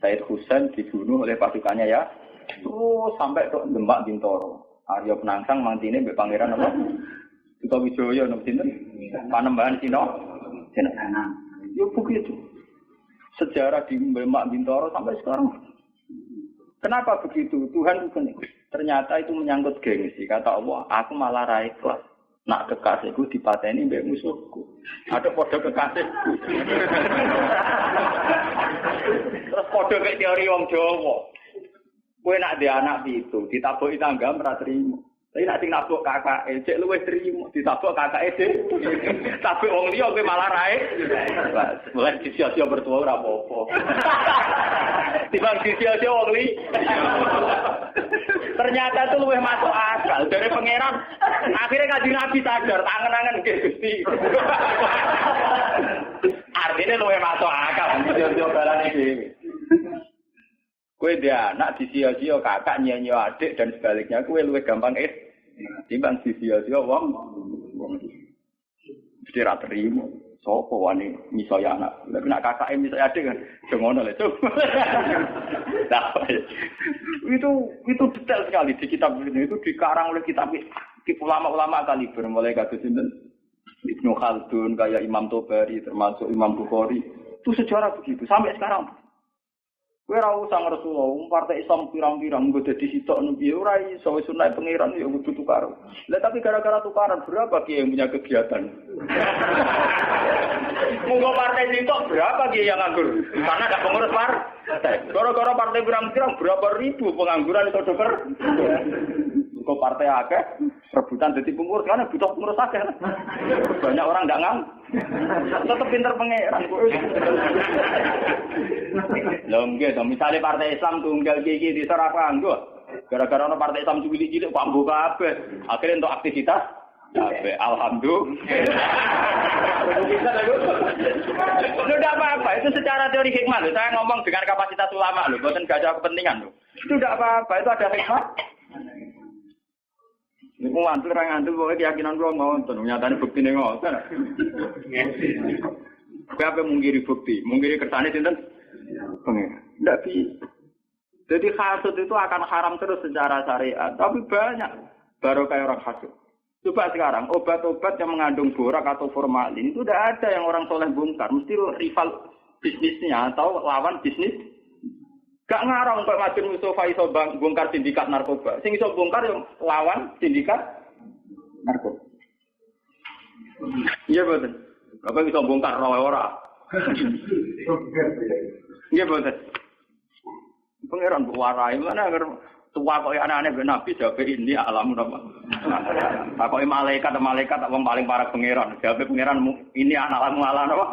Said Husain dibunuh oleh pasukannya ya. Terus sampai ke Demak Bintoro. Arya Penangsang mantine mbek pangeran apa? Sutawijaya napa sinten? Panembahan Cina. Yo begitu. Sejarah di Demak Bintoro sampai sekarang. Kenapa begitu? Tuhan bukan. Ternyata itu menyangkut gengsi. Kata Allah, aku malah ra ikhlas. Nak kekasihku dipateni mbek musuhku. Ada podo kekasihku. Terus podo kayak teori wong Jawa. Kowe nak dhe anak pitu, ditaboki tangga ora trimo. Tapi nak sing nabok kakake, cek luwih trimo, ditabok kakake dhewe. Tapi wong liya kowe malah rae. Mulai sia-sia bertua ora apa-apa. Timbang sia-sia wong liya. Ternyata itu luwih masuk akal dari pangeran. Akhirnya Kanjeng Nabi sadar, tangan-tangan nggih Gusti. Artinya luwih masuk akal, sia-sia balane dhewe. Kue dia anak disio-sio kakak nyanyi adik dan sebaliknya kue luwih gampang timbang disio-sio wong mesti ra terima sapa wani misalnya anak lek nak kakake misalnya adik kan ngono lho nah, itu detail sekali di kitab ini itu dikarang oleh kitab ulama-ulama kaliber mulai kados sinten Ibnu Khaldun kayak Imam Tobari termasuk Imam Bukhari itu sejarah begitu sampai sekarang. Kowe ora usah ngresula, partai Islam pirang-pirang nggo dadi sitok nu piye ora iso wis sunah pangeran ya kudu tukar. Lah tapi gara-gara tukaran berapa kiai yang punya kegiatan? Monggo partai sitok berapa kiai yang nganggur? Karena ada pengurus partai. Gara-gara partai pirang-pirang berapa ribu pengangguran itu dokter? Kok partai akeh rebutan dadi pengurus karena butuh pengurus akeh. Banyak orang ndak ngam. Tetep pinter pangeran kowe. Lho nggih to, misale partai Islam tunggal iki disora kanggo. Gara-gara ono partai Islam cilik-cilik kok mbuka kabeh. Akhire untuk aktivitas kabeh. Alhamdulillah. Sudah apa-apa, itu secara teori hikmah loh. Saya ngomong dengan kapasitas ulama loh, bukan gak ada kepentingan loh. Itu tidak apa-apa, itu ada hikmah. Ini ngantul orang ngantul, pokoknya keyakinan gue ngonton, nyatanya bukti ini ngonton. Siapa mengkiri bukti? Mengkiri kersane sinten? Tidak bisa. Jadi hasud itu akan haram terus secara syariat, tapi banyak baru kayak orang hasud. Coba sekarang obat-obat yang mengandung borak atau formalin itu tidak ada yang orang soleh bongkar, mesti rival bisnisnya atau lawan bisnis. Gak ngarang kok Madun Mustafa iso bongkar sindikat narkoba. Sing iso bongkar yo lawan sindikat narkoba. Iya betul. Bapak iso bongkar ora. Iya betul. Pangeran warai mana agar tua kok anak-anak ben nabi jawab ini alam apa. Kok malaikat wong paling parah pangeran. Jawab pangeran ini anak-anak apa?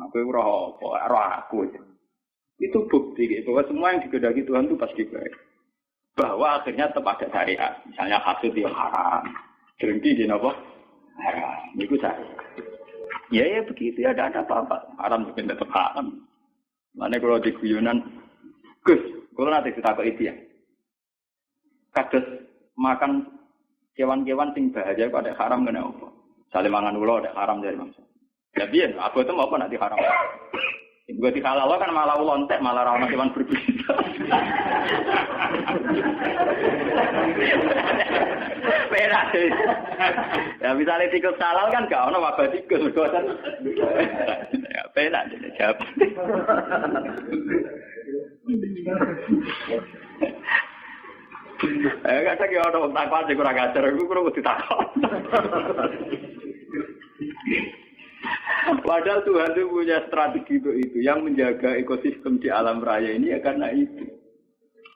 Aku ora aku. Itu bukti bahwa semua yang digedaki Tuhan itu pasti baik. Bahwa akhirnya tetap ada syariat. Misalnya hasud yang haram. Drengki di apa? Haram. Itu syariat. Ya begitu ya, ada apa-apa. Haram juga tetap haram. Mana kalau di guyonan, Gus, kalau nanti kita ke itu ya. Kados makan kewan-kewan sing bahaya kok ada haram kena apa? Sale mangan ulo ada haram dari mangsa. Ya biyen, aku itu mau apa nanti haram. Gue dihalal kan malah lontek, malah rawan kewan berbisa. Perak sih. Ya misalnya tikus halal kan gak ono wabah tikus kan. Ya perak deh jawab. Gak ada yang ono takut sih kurang ajar, gue kurang ditakut. Padahal Tuhan itu punya strategi untuk itu, yang menjaga ekosistem di alam raya ini ya karena itu.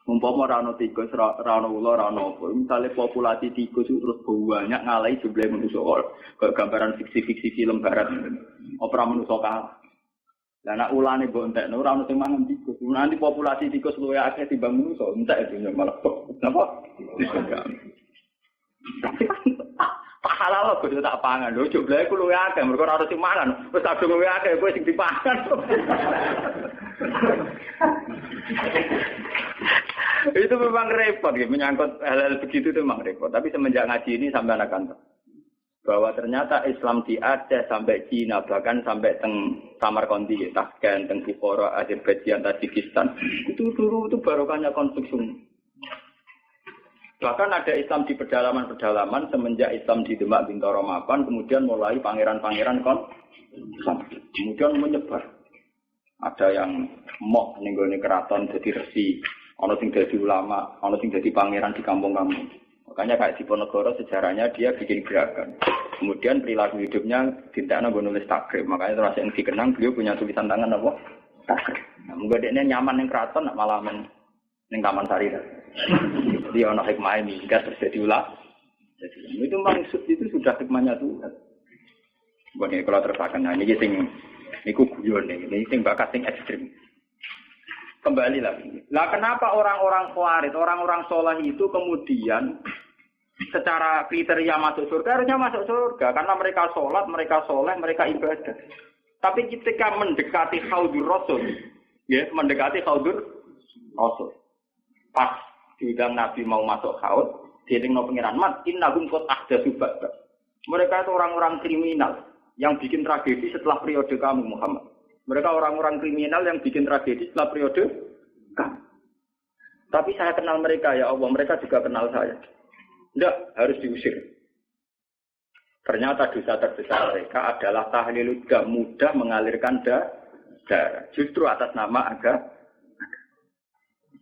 Umpama rano tikus, rano ular, rano apa. Misalnya populasi tikus itu terus banyak ngalahi jumlah manusia. Kayak gambaran fiksi-fiksi film barat. Opera manusia kalah. Dan nak ulane bontek, rano sing mangan tikus. Nanti populasi tikus luwih akeh timbang manusia, entek itu malah. Napa? Tapi halal kok tak pangan lho jumlahe ku luwih akeh mergo ora harus mangan wis kadung luwih akeh kowe sing dipangan itu memang repot ya menyangkut hal-hal begitu itu memang repot tapi semenjak ngaji ini sampai anak kantor bahwa ternyata Islam di Aceh sampai Cina bahkan sampai teng Samarkandi Tashkent teng Bukhara Azerbaijan Tajikistan itu dulu itu barokahnya konstruksi. Bahkan ada Islam di pedalaman-pedalaman semenjak Islam di Demak Bintoro Mapan, kemudian mulai pangeran-pangeran kemudian menyebar. Ada yang mok nenggone keraton jadi resi, ana sing dadi ulama, ana sing dadi pangeran di kampung-kampung. Makanya kayak Diponegoro sejarahnya dia bikin gerakan. Kemudian perilaku hidupnya dintekno nggo nulis takrib. Makanya terus yang dikenang beliau punya tulisan tangan apa? Takrib. Nah, mungkin dia nyaman ning keraton malah ning Taman Sari. Jadi ono hikmah ini jika terjadi ulah. Jadi itu maksud itu sudah hikmahnya Tuhan. Bukan kalau terpakai. Nah ini sing niku guyon ini sing bakat sing ekstrim. Kembali lagi. Lah kenapa orang-orang khawarij, orang-orang soleh itu kemudian secara kriteria masuk surga harusnya masuk surga karena mereka sholat, mereka soleh, mereka ibadah. Tapi ketika mendekati Haudur Rasul, ya mendekati Haudur Rasul, pas diundang Nabi mau masuk haud, dielingno pengiran mat, innahum qad ahdatsu ba'da. Mereka itu orang-orang kriminal yang bikin tragedi setelah periode kamu Muhammad. Mereka orang-orang kriminal yang bikin tragedi setelah periode kamu. Tapi saya kenal mereka ya Allah, mereka juga kenal saya. Tidak, harus diusir. Ternyata dosa terbesar mereka adalah tahlilul gak mudah mengalirkan darah. Justru atas nama agama.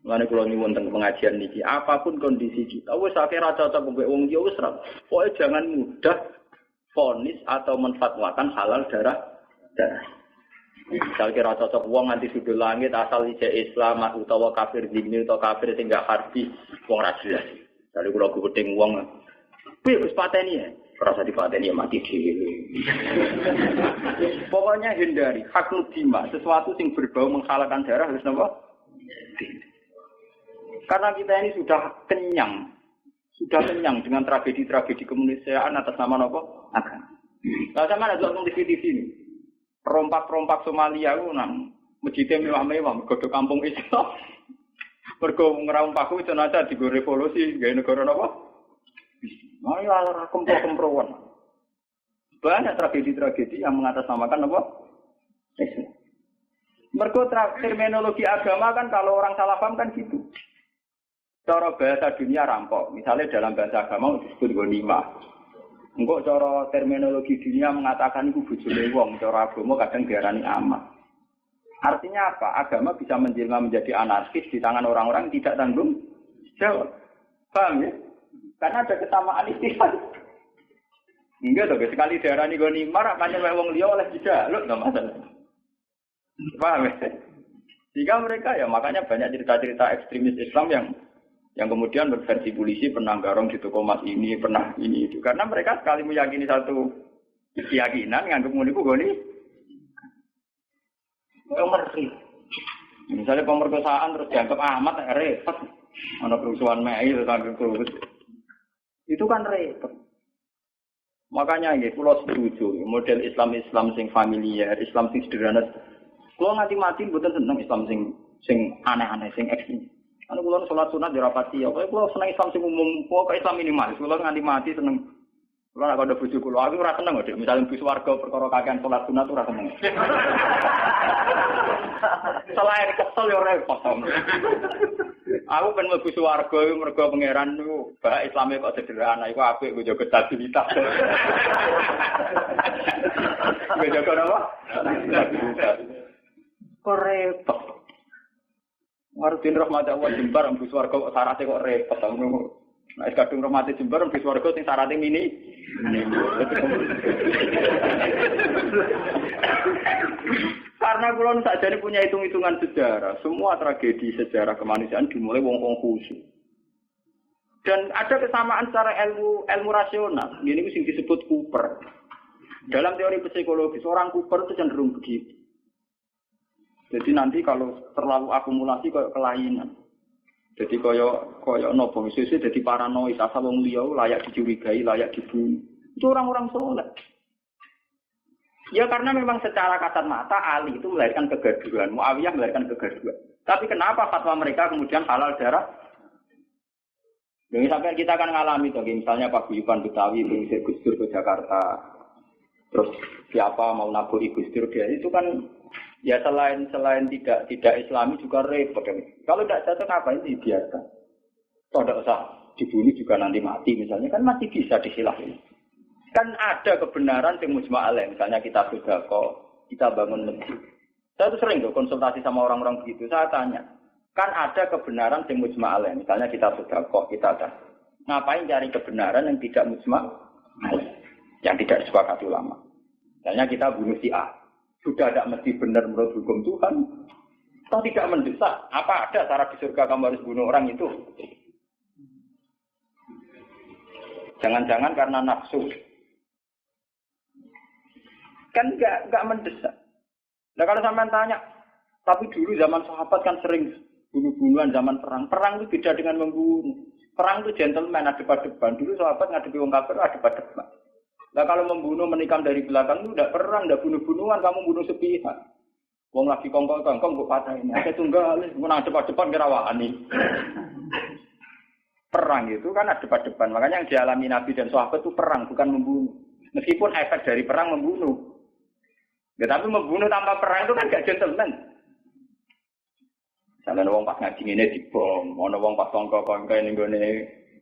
Mulane kula nyuwun teng pengajian niki, apapun kondisi kita, wis akeh ra cocok mbek wong ya wis ra. Pokoke jangan mudah vonis atau menfatwakan halal darah. Misal kira cocok wong nganti sudul langit asal ijek Islam utawa kafir dini utawa kafir sing gak harbi wong ra jelas. Dari kula gedeng wong. Kuwi wis pateni ya. Rasa dipateni ya mati dhewe. Pokoknya hindari hak nudima, sesuatu sing berbau menghalalkan darah harus napa? Karena kita ini sudah kenyang dengan tragedi-tragedi kemanusiaan atas nama apa? Agama. Nah, sama ada nonton TV ini. Perompak-perompak Somalia itu nang masjidnya mewah-mewah, mergo kampung Islam. Mergo ngerampak itu nanti di revolusi gaya negara apa? Ayo ala kempro-kemproan. Banyak tragedi-tragedi yang mengatasnamakan apa? Islam. Mergo terminologi agama kan kalau orang salah paham kan gitu. Cara bahasa dunia rampok, misalnya dalam bahasa agama disebut ghanimah. Engkau cara terminologi dunia mengatakan itu bojone wong, cara agama kadang diarani amat. Artinya apa? Agama bisa menjelma menjadi anarkis di tangan orang-orang yang tidak tanggung jawab. Paham ya? Karena ada kesamaan istilah. Enggak dong, sekali daerah ini gue marah, makanya wong liya oleh tidak, lo nggak masalah. Paham ya? Jika mereka ya makanya banyak cerita-cerita ekstremis Islam yang kemudian berversi polisi pernah garong di toko emas ini, pernah ini itu. Karena mereka sekali meyakini satu keyakinan, nganggep muniku goni. Ngeri. Misalnya pemerkosaan terus dianggap amat repot. Ana kerusuhan Mei terus itu kan repot. Makanya nggih kula setuju model Islam sing familiar, Islam sing sederhana. Kula mati-mati mboten seneng Islam sing aneh-aneh, sing ekstrem. Anu kula salat sunat dirapati ya, kula seneng Islam sing umum, kok Islam minimalis. Kula nganti mati seneng. Kula nek ada bojo kula, aku ora seneng kok, misale bis warga perkara kakean salat sunat ora seneng. Selain kesel yo repot. Aku ben mlebu swarga iku mergo pangeran niku bak Islame kok sederhana iku apik nggo jaga stabilitas. Nggo jaga apa? Stabilitas. Kok repot. Warudin rahmat Allah jembar mlebu swarga kok syaratnya kok repot ngono. Nek kadung rahmate jembar mlebu swarga sing syaratnya mini. Karena kulon sakjane punya hitung-hitungan sejarah, semua tragedi sejarah kemanusiaan dimulai wong-wong khusyuk. Dan ada kesamaan secara ilmu rasional. Ini sing disebut Cooper. Dalam teori psikologi, seorang Cooper itu cenderung begitu. Jadi nanti kalau terlalu akumulasi kayak kelainan. Jadi koyo nopo sesuk dadi paranoid, asal wong liya layak dicurigai, layak dibunuh. Itu orang-orang soleh. Ya karena memang secara kasat mata Ali itu melahirkan kegaduhan, Muawiyah melahirkan kegaduhan. Tapi kenapa fatwa mereka kemudian halal darah? Jadi sampai kita akan ngalami tuh, misalnya Pak Guyuban Betawi mengusir Gus Dur ke Jakarta, terus siapa mau naburi Gus Dur dia itu kan ya selain tidak Islami juga repot. Kalau tidak cocok ngapain dibiarkan? Tidak usah dibunuh juga nanti mati misalnya kan masih bisa disilahin. Kan ada kebenaran yang mujma' alaih, misalnya kita sedekah, kita bangun masjid. Saya tuh sering tuh konsultasi sama orang-orang begitu, saya tanya, kan ada kebenaran yang mujma' alaih, misalnya kita sedekah, kita ada. Ngapain cari kebenaran yang tidak mujma' alaih, yang tidak disepakati ulama. Misalnya kita bunuh si A, sudah tidak mesti benar menurut hukum Tuhan, atau tidak mendesak, apa ada cara di surga kamu harus bunuh orang itu? Jangan-jangan karena nafsu. Kan enggak mendesak. Nah kalau sampean tanya, tapi dulu zaman sahabat kan sering bunuh-bunuhan zaman perang. Perang itu beda dengan membunuh. Perang itu gentleman, ada depan. Dulu sahabat ngadepi wong kafir ada depan. Nah kalau membunuh menikam dari belakang itu udah perang, udah bunuh-bunuhan, kamu bunuh sepihak. Wong lagi kongkong-kongkong kok patahin. Ada tunggal, menang depan kira wani. Perang itu kan ada depan. Makanya yang dialami Nabi dan sahabat itu perang, bukan membunuh. Meskipun efek dari perang membunuh. Ya, tapi membunuh tanpa perang itu kan gak gentleman. Misalnya wong pas ngaji ini dibom, ana wong pas kongkong-kongkong ning gone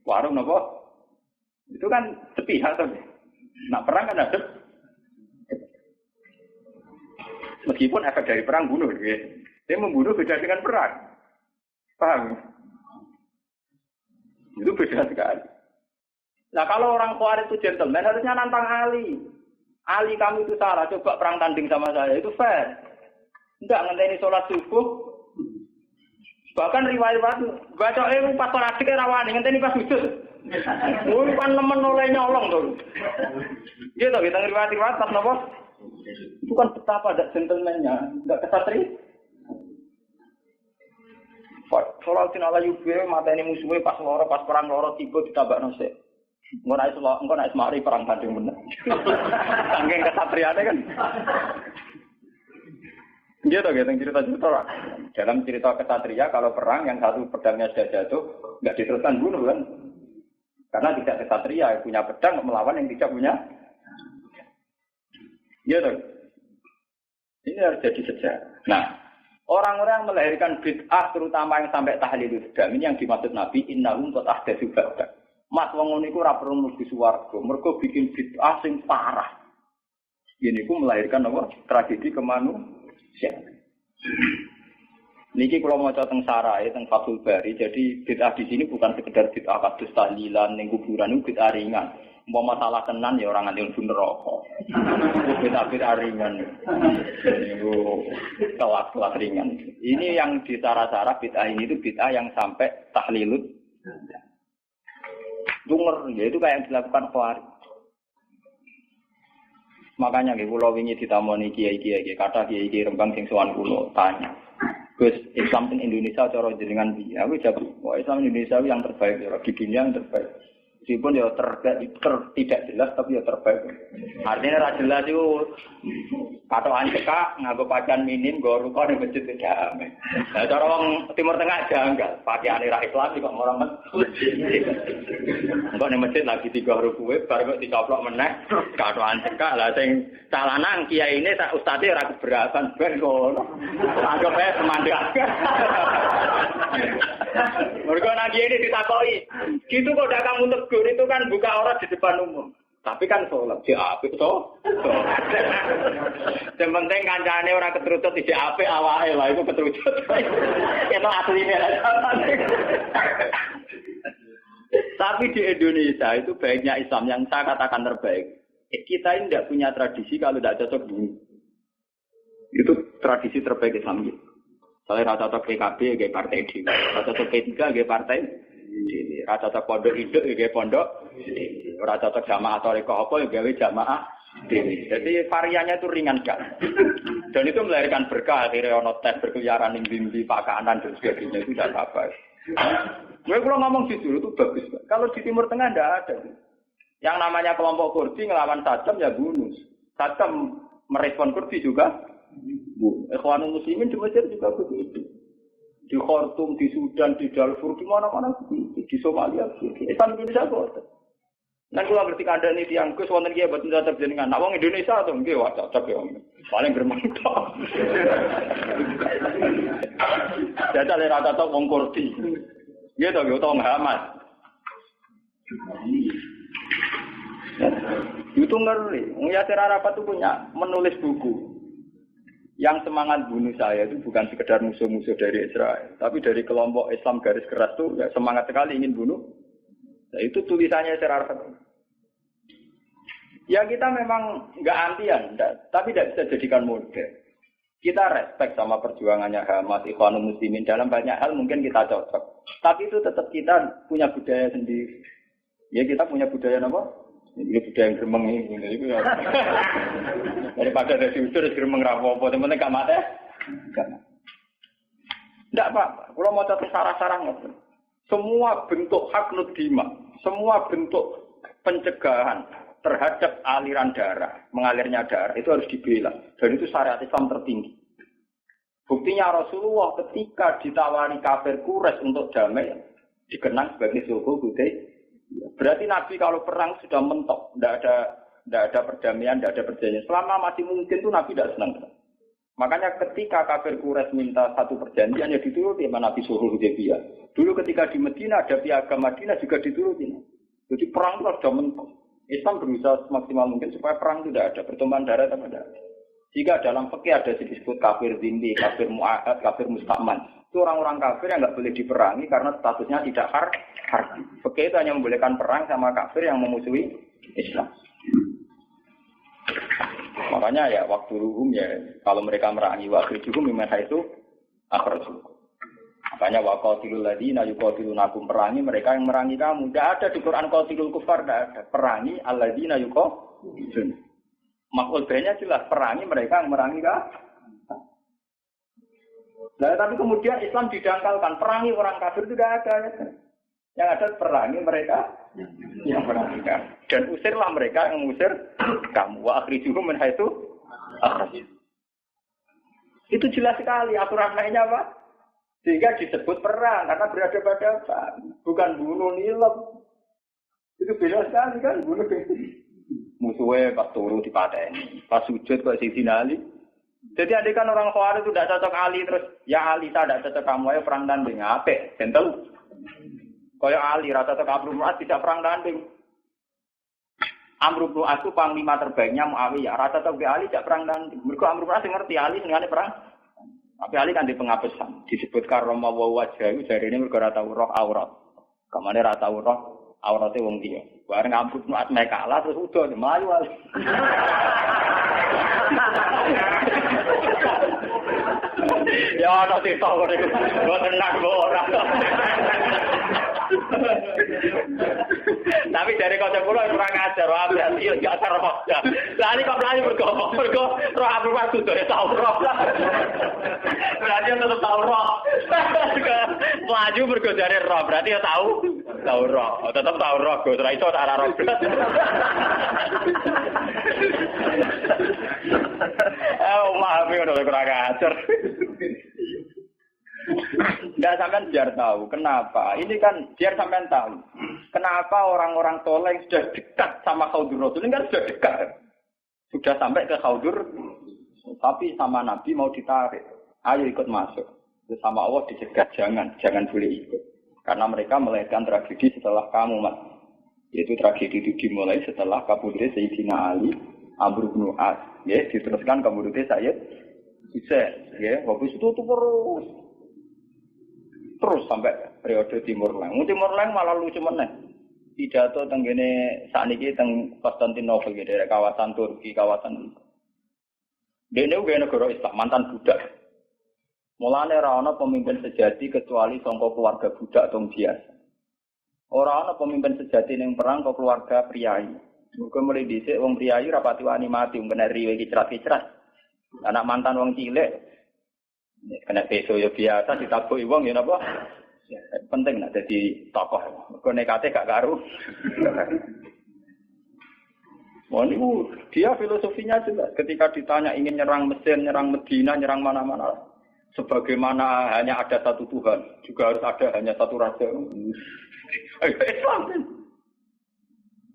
warung napa? Itu kan sepihak to. Nak perang kan ada. Meskipun efek dari perang bunuh ya. Dia membunuh beda dengan perang. Paham? Itu beda sekali. Nah kalau orang Khawarij itu gentleman harusnya nantang Ali. Ali kamu itu salah, coba perang tanding sama saya, itu fair. Enggak ngenteni sholat subuh. Bahkan riwayat baca pas sholat dikira rawani, ngenteni pas sujud. Kan nemen oleh nyolong tuh. Gitu kita riwayat pas nopo. Itu kan betapa ada gentleman-nya, enggak kesatria. Sholatin ala yubir, mata ini musuhnya pas perang loro tiba ditabak nasi. Engko naik semari perang tanding bener. Saking kesatriane kan. Dia tuh cerita-cerita. Dalam cerita kesatria kalau perang yang satu pedangnya sudah jatuh, enggak diteruskan bunuh kan. Karena tidak kesatria punya pedang melawan yang tidak punya. Dia tuh. Ini harus jadi sejarah. Nah, orang-orang yang melahirkan bid'ah terutama yang sampai tahlilul dam ini yang dimaksud Nabi innahum qad ahdatsu ba'da. Mas wong ngono iku ora perlu mlebu swarga, mergo bikin bid'ah sing parah. Ini ku melahirkan apa? Tragedi kemanusiaan. Niki kalau mau teng sarai teng Fathul Bari, jadi bid'ah di sini bukan sekedar bid'ah kados tahlilan ning kuburan itu bid'ah ringan. Mau masalah tenan ya orang nganti mlebu neraka. Bid'ah ringan. Itu kelas-kelas ringan. Ini yang di cara-cara bid'ah ini itu bid'ah yang sampai tahlilut. Dunger, ya itu kayak yang dilakukan Khawarij. Makanya nggih kula wingi ditamoni kiai-kiai, kata kiai Rembang sing sowan kula tanya. Gus, Islam di Indonesia cara jenengan piye? Aku jawab, wah Islam Indonesia yang terbaik, ya di dunia yang terbaik. Meskipun ya tidak jelas tapi ya terbaik. Artinya ra jelas itu katokan cekak nganggo pakaian minim nggo ruko ning masjid tidak ame. Lah cara wong Timur Tengah janggal, pakaiane ra Islam kok orang masjid. Engko ning masjid lagi tiga rukuwe bar kok dicoplok meneh katokan cekak. Lah sing calanang kiai ini tak ustaze ora keberatan ben ngono. Anggap ae semandang. Mergo nang kiai ini ditakoki, gitu kok ndak kamu tegur itu kan buka aurat di depan umum. Tapi kan sholat di apik toh. Yang penting kancane ora ketrucut di apik awake lah itu ketrucut. Itu asline lah. Tapi di Indonesia itu baiknya Islam yang saya katakan terbaik. Kita ini tidak punya tradisi kalau tidak cocok dulu. Itu tradisi terbaik Islam gitu. Saya rata cocok PKB kayak partai D, rata cocok P3 kayak partai D, rata cocok pondok hidup kayak pondok D, rata cocok jamaah atau apa kayak jamaah D. Jadi variannya itu ringan kan. Dan itu melahirkan berkah, akhirnya ono tes berkeliaran di bimbi pakanan dan sebagainya itu tidak apa-apa. Gue kalau ngomong jujur itu bagus. Kalau di Timur Tengah tidak ada. Yang namanya kelompok Kurdi ngelawan Saddam ya bunuh. Saddam merespon Kurdi juga. Ikhwanul Muslimin di Mesir juga begitu. Di Khartoum, di Sudan, di Darfur, di mana-mana begitu. Di Somalia begitu. Islam Indonesia kok. Nah, kalau ngerti kandang ini yang Gus wonten kiye boten cocok jenengan. Nah, wong Indonesia to nggih wah cocok ya. Paling gremeng tok. Jajal ora cocok wong Kurdi. Nggih to nggih utawa Muhammad. Itu ngeri. Wong Yasir Arafat itu punya menulis buku. Yang semangat bunuh saya itu bukan sekedar musuh-musuh dari Israel, tapi dari kelompok Islam garis keras itu ya semangat sekali ingin bunuh. Nah, itu tulisannya Yasir Arafat. Ya kita memang nggak antian, tapi tidak bisa jadikan model. Kita respect sama perjuangannya Hamas, Ikhwanul Muslimin dalam banyak hal mungkin kita cocok. Tapi itu tetap kita punya budaya sendiri. Ya kita punya budaya apa? Ini budaya yang gremeng ini ya. Daripada ada diusir gremeng rapopo, teman-teman gak mati. Enggak apa-apa. Kalau mau catat sarah-sarah ngoten. Semua bentuk hak nudima, semua bentuk pencegahan terhadap aliran darah, mengalirnya darah itu harus dibela. Dan itu syariat Islam tertinggi. Buktinya Rasulullah ketika ditawari kafir Quraisy untuk damai dikenang sebagai sulhul Hudaybiyah. Berarti Nabi kalau perang sudah mentok, tidak ada perdamaian, tidak ada perjanjian. Selama masih mungkin tuh Nabi tidak senang. Makanya ketika kafir Quraisy minta satu perjanjian ya dituruti sama Nabi sulhul Hudaybiyah. Dulu ketika di Madinah ada piagam Madinah juga dituruti. Jadi perang itu sudah mentok. Islam berusaha semaksimal mungkin supaya perang tidak ada, pertumpahan darah tidak ada. Jika dalam fikih ada disebut kafir zimmi, kafir mu'ahad, kafir musta'man. Itu orang-orang kafir yang nggak boleh diperangi karena statusnya tidak harbi. Fikih itu hanya membolehkan perang sama kafir yang memusuhi Islam. Makanya ya waktu ruhum ya kalau mereka merangi waktu juhum mereka itu akhirnya. Makanya waqatilul ladzina yuqatilunakum perangi mereka yang merangi kamu. Tidak ada di Quran qatilul kufar, tidak ada. Perangi alladzina yuqatilun. Maksudnya jelas perangi mereka yang merangi kamu. Nah, tapi kemudian Islam didangkalkan, perangi orang kafir itu tidak ada. Ya. Yang ada perangi mereka yang merangi kamu. Dan usirlah mereka yang mengusir kamu. Wa akhrijuhum min haitsu akhraj. Itu jelas sekali aturan lainnya apa? Sehingga disebut perang karena berhadapan, bukan bunuh nilep. Itu beda sekali kan bunuh. Musuhnya pas turu dipateni, pas sujud kok sing dinali. Jadi adekan orang Khawarij itu tidak cocok Ali terus, ya Ali tidak cocok kamu ayo perang tanding apik, gentle. Kaya Ali rata cocok Amr bin As tidak perang tanding. Amr bin As itu panglima terbaiknya Muawiyah, rata cocok Ali tidak perang tanding. Mergo Amr bin As ngerti Ali senengane perang. Tapi ali kan di pengapesan disebut karoma wa wajah itu jarine mergo ora tau roh aurat. Kamane ora tau roh aurate wong liya. Bareng ampun nek kalah terus udah mlayu ali. Ya ana cerita kok niku. Mboten nak ora. Tapi dari kanca kula kurang ajar wae berarti yo gak ajar roh. Lah ini kok mlayu mergo roh aku waktu dhewe tau roh. Berarti tetep tau roh. Mlayu mergo jare roh, berarti ya tau roh. Tetep tau roh, Gus. Ora iso tak roh. Maaf ya udah kurang ajar. Enggak sampean biar tahu kenapa. Ini kan biar sampean tahu. Kenapa orang-orang soleh sudah dekat sama Khaudur Rasul ini kan sudah dekat. Sudah sampai ke Khaudur tapi sama Nabi mau ditarik. Ayo ikut masuk. Terus sama Allah dicegah jangan boleh ikut. Karena mereka melahirkan tragedi setelah kamu, Mas. Yaitu tragedi itu dimulai setelah kabudutnya Sayyidina Ali, Amr bin As, ya, diteruskan kabudutnya Sayyid Husain, ya, habis itu terus sampai periode Timur Leng. Timur Leng malah lucu meneh. Pidato teng kene sakniki teng Konstantinopel gitu, daerah kawasan Turki, kawasan dene uga negara Islam, mantan budak. Mulane ora ana pemimpin sejati kecuali sangka keluarga budak atau biasa. Ora ana pemimpin sejati ning perang kok keluarga priyayi. Muga mulai dhisik wong priyayi rapati wani mati kena riwe kicrat-kicrat. Anak mantan wong cilik kena peso ya biasa ditabuki wong ya napa? Penting nek dadi tokoh. Mergo nekate gak karu. Wah niku dia filosofinya jelas. Ketika ditanya ingin nyerang Mesir, nyerang Medina, nyerang mana-mana. Sebagaimana hanya ada satu Tuhan, juga harus ada hanya satu raja. Islam.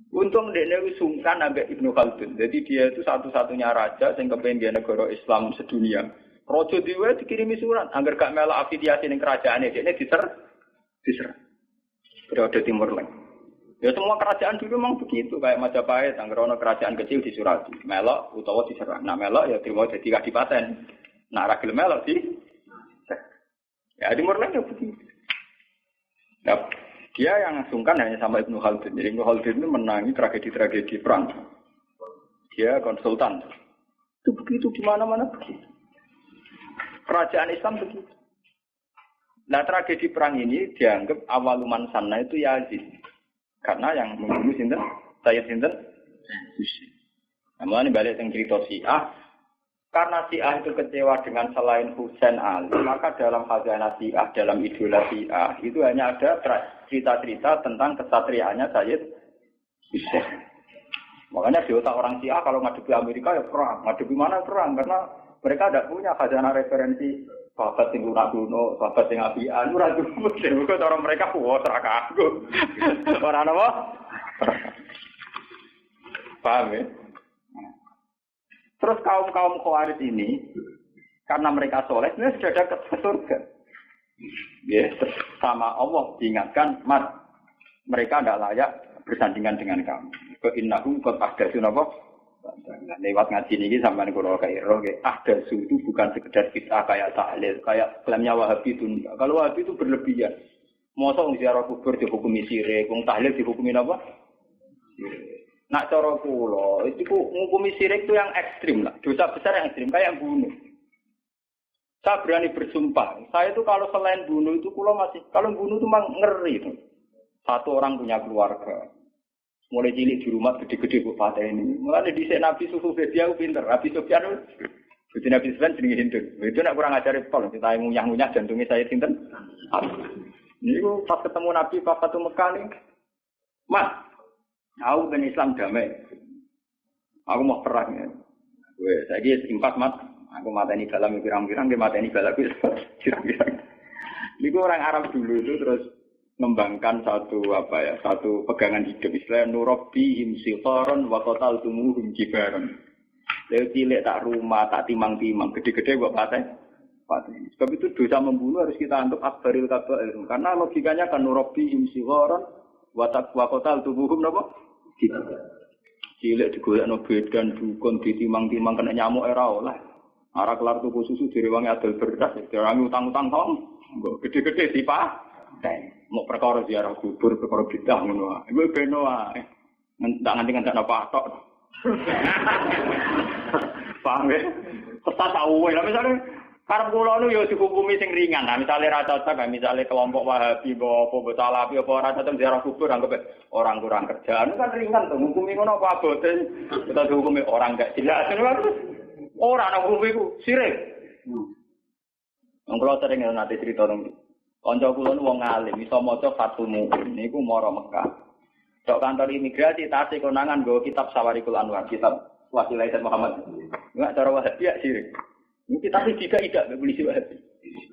Untung dekne wis sungkan ambek Ibnu Khaldun. Jadi dia itu satu-satunya raja sing kepengin negara Islam sedunia. Raja dhewe dikirimi surat, angger gak melok afiliasi ning kerajaane, dekne diserang. Periode Timur Leng. Ya semua kerajaan dulu memang begitu, kayak Majapahit, angger ana kerajaan kecil disurati, melok utawa diserang. Nah melok ya terima dadi kadipaten. Nah ra gelem melok ya Timur Leng ya begitu. Nah, dia yang sungkan hanya sama Ibnu Khaldun. Jadi Ibnu Khaldun itu menangi tragedi-tragedi perang. Dia konsultan. Itu begitu di mana-mana begitu. Kerajaan Islam begitu. Nah tragedi perang ini dianggap awaluman sana itu Yazid. Karena yang membunuh sinten? Sayyid sinten? Husain. Namun balik yang cerita Syiah. Karena Syiah itu kecewa dengan selain Husain Ali, maka dalam khazanah Syiah, dalam idola Syiah, itu hanya ada cerita-cerita tentang kesatriaannya Sayyid Husain. Makanya di otak orang Syiah kalau ngadepi Amerika ya perang, ngadepi mana perang, karena mereka tidak punya khazanah referensi sahabat yang lunak-lunak, sahabat yang apian, itu ragu muslim, orang mereka kuat, seraka aku. Orang apa? Paham ya? Terus kaum-kaum Khawarij ini, karena mereka soleh, ini sudah dekat ke surga. Ya, sama Allah diingatkan, Mas, mereka tidak layak bersandingan dengan kamu. Innahum qad ahdatsu napa? Lewat ngaji ini sampai kula kairo, ahdatsu itu bukan sekedar bid'ah kayak tahlil, kayak klaimnya Wahabi itu. Kalau Wahabi itu berlebihan. Mosok wong ziarah kubur dihukumi syirik, wong tahlil dihukumi apa? Nak cara kula, itu ngukumi syirik itu yang ekstrim lah. Dosa besar yang ekstrim, kayak bunuh. Saya berani bersumpah, saya itu kalau selain bunuh itu kula masih, kalau bunuh itu memang ngeri itu. Satu orang punya keluarga. Mulai cilik di rumah gede-gede kok patah ini. Mulai di Nabi Sufu dia pinter. Nabi Sufyan itu Nabi Sufyan jenenge Hindun. Itu nak kurang ajar pol, kita ngunyah-ngunyah jantungnya saya sinten. Ini pas ketemu Nabi Papa tuh Mekah nih. Mas, aku ben Islam damai. Aku mau perang ya. Weh, saiki impas mat. Aku mateni dalam pirang-pirang, dia mateni balak pirang-pirang. Niku orang Arab dulu itu terus mengembangkan satu pegangan hidup Islam nurabbi imsiqaran wa qataltumuhum jibaran. Lek cilik tak rumah, tak timang-timang, gede-gede kok patah. Sebab itu dosa membunuh harus kita anggap akbaril kabair. Karena logikanya kan nurabbi imsiqaran wa qataltumuhum napa? Cilik digolekno bedan dukun ditimang-timang kena nyamuk ora oleh. Arah kelar tuku susu direwangi adol beras, direwangi utang-utang tong. Gede-gede tipa. Mau perkara ziarah kubur, perkara bidah ngono wae. Iku beno wae. Ndak nganti-nganti apa tok. Paham ya? Tetap tahu ya. Misalnya karep kula nu ya dihukumi sing ringan. Nah, misale ra cocok, misale kelompok Wahabi apa Salafi apa ora cocok ziarah kubur anggap orang kurang kerjaan kan ringan tuh. Hukumi ngono apa abote? Kita dihukumi orang enggak jelas. Ora ana hukumi ku sirik. Wong kula sering nanti cerita nang kanca kula nu wong alim iso maca Fathul Mu'in niku mara Mekah. Tok kantor imigrasi tasih konangan nggo kitab Sawarikul Anwar, kitab Wasilah Said Muhammad. Enggak cara Wahabi ya sirik. Ini kita tidak polisi Wahabi.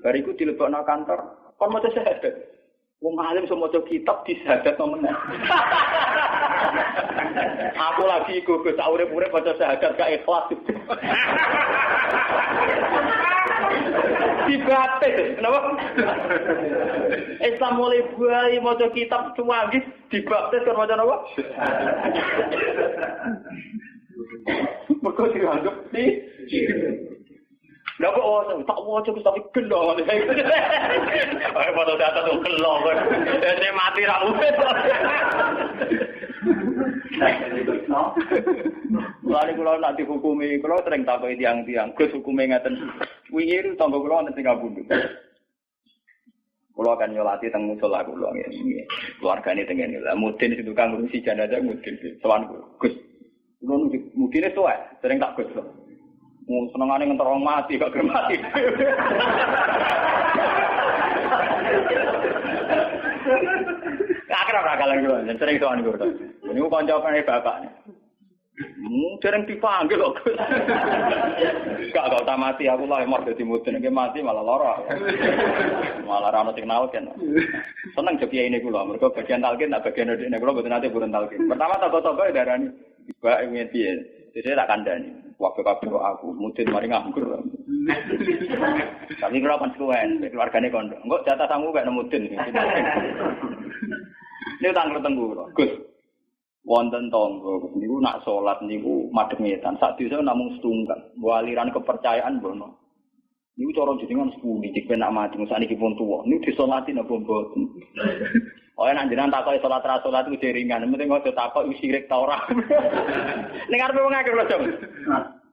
Bariku dilebokno kantor, kon maca syahadat. Wong alim iso maca kitab di syahadat nomen. Aku lagi gugus sak urip-urip maca syahadat gak ikhlas. Dibaptis, kenapa? Islam mulai buai maca kitab cuwagi dibaptis kan maca apa? Mergo dianggap di. Lah kok tak waca tapi gelo. Ayo foto data tuh gelo kan. Dene mati ra urip. Lari kula nak dihukumi, kula sering takoki tiang-tiang, Gus hukume ngaten. Wingi tangga kula wonten teng Kabundut. Kula akan nyolati teng musala kula ngene. Keluargane teng ngene. Lah mudin situ kang ngurusi jenazah mudin. Sowan Gus. Kula mudine tuwa, sering tak Gus. Senengane ngentar wong mati gak gelem mati. Akhirnya bakal lagi, sering soal gue. Ini gue koncokannya bapaknya. Sering dipanggil loh. Gak usah mati, aku lah emang jadi mudin. Ini mati malah lara. Malah rana signal kan. Seneng jadi ini gue loh. Mereka bagian talqin, tak bagian ini gue loh. Betul nanti buron talqin. Pertama tokoh-tokoh darah ini. Iba ingin dia. Jadi tak kandani. Waktu kabel aku mudin mari nganggur. Tapi kalau konsekuen, keluarganya kondo. Enggak jatah tamu kayak mudin. Ini tanggal tenggu, Gus. Wonten tonggo, niku nak sholat niku madhep ngetan. Sak desa namung setunggal. Aliran kepercayaan bono. Niku cara jenengan sepuni, jek nak mati sakniki pun tuwa. Niku disolati napa mboten. Oh nek jenengan takoki salat ra salat iku ringan, penting aja takoki sirik ta ora. Ning arepe wong akeh lho, Jom.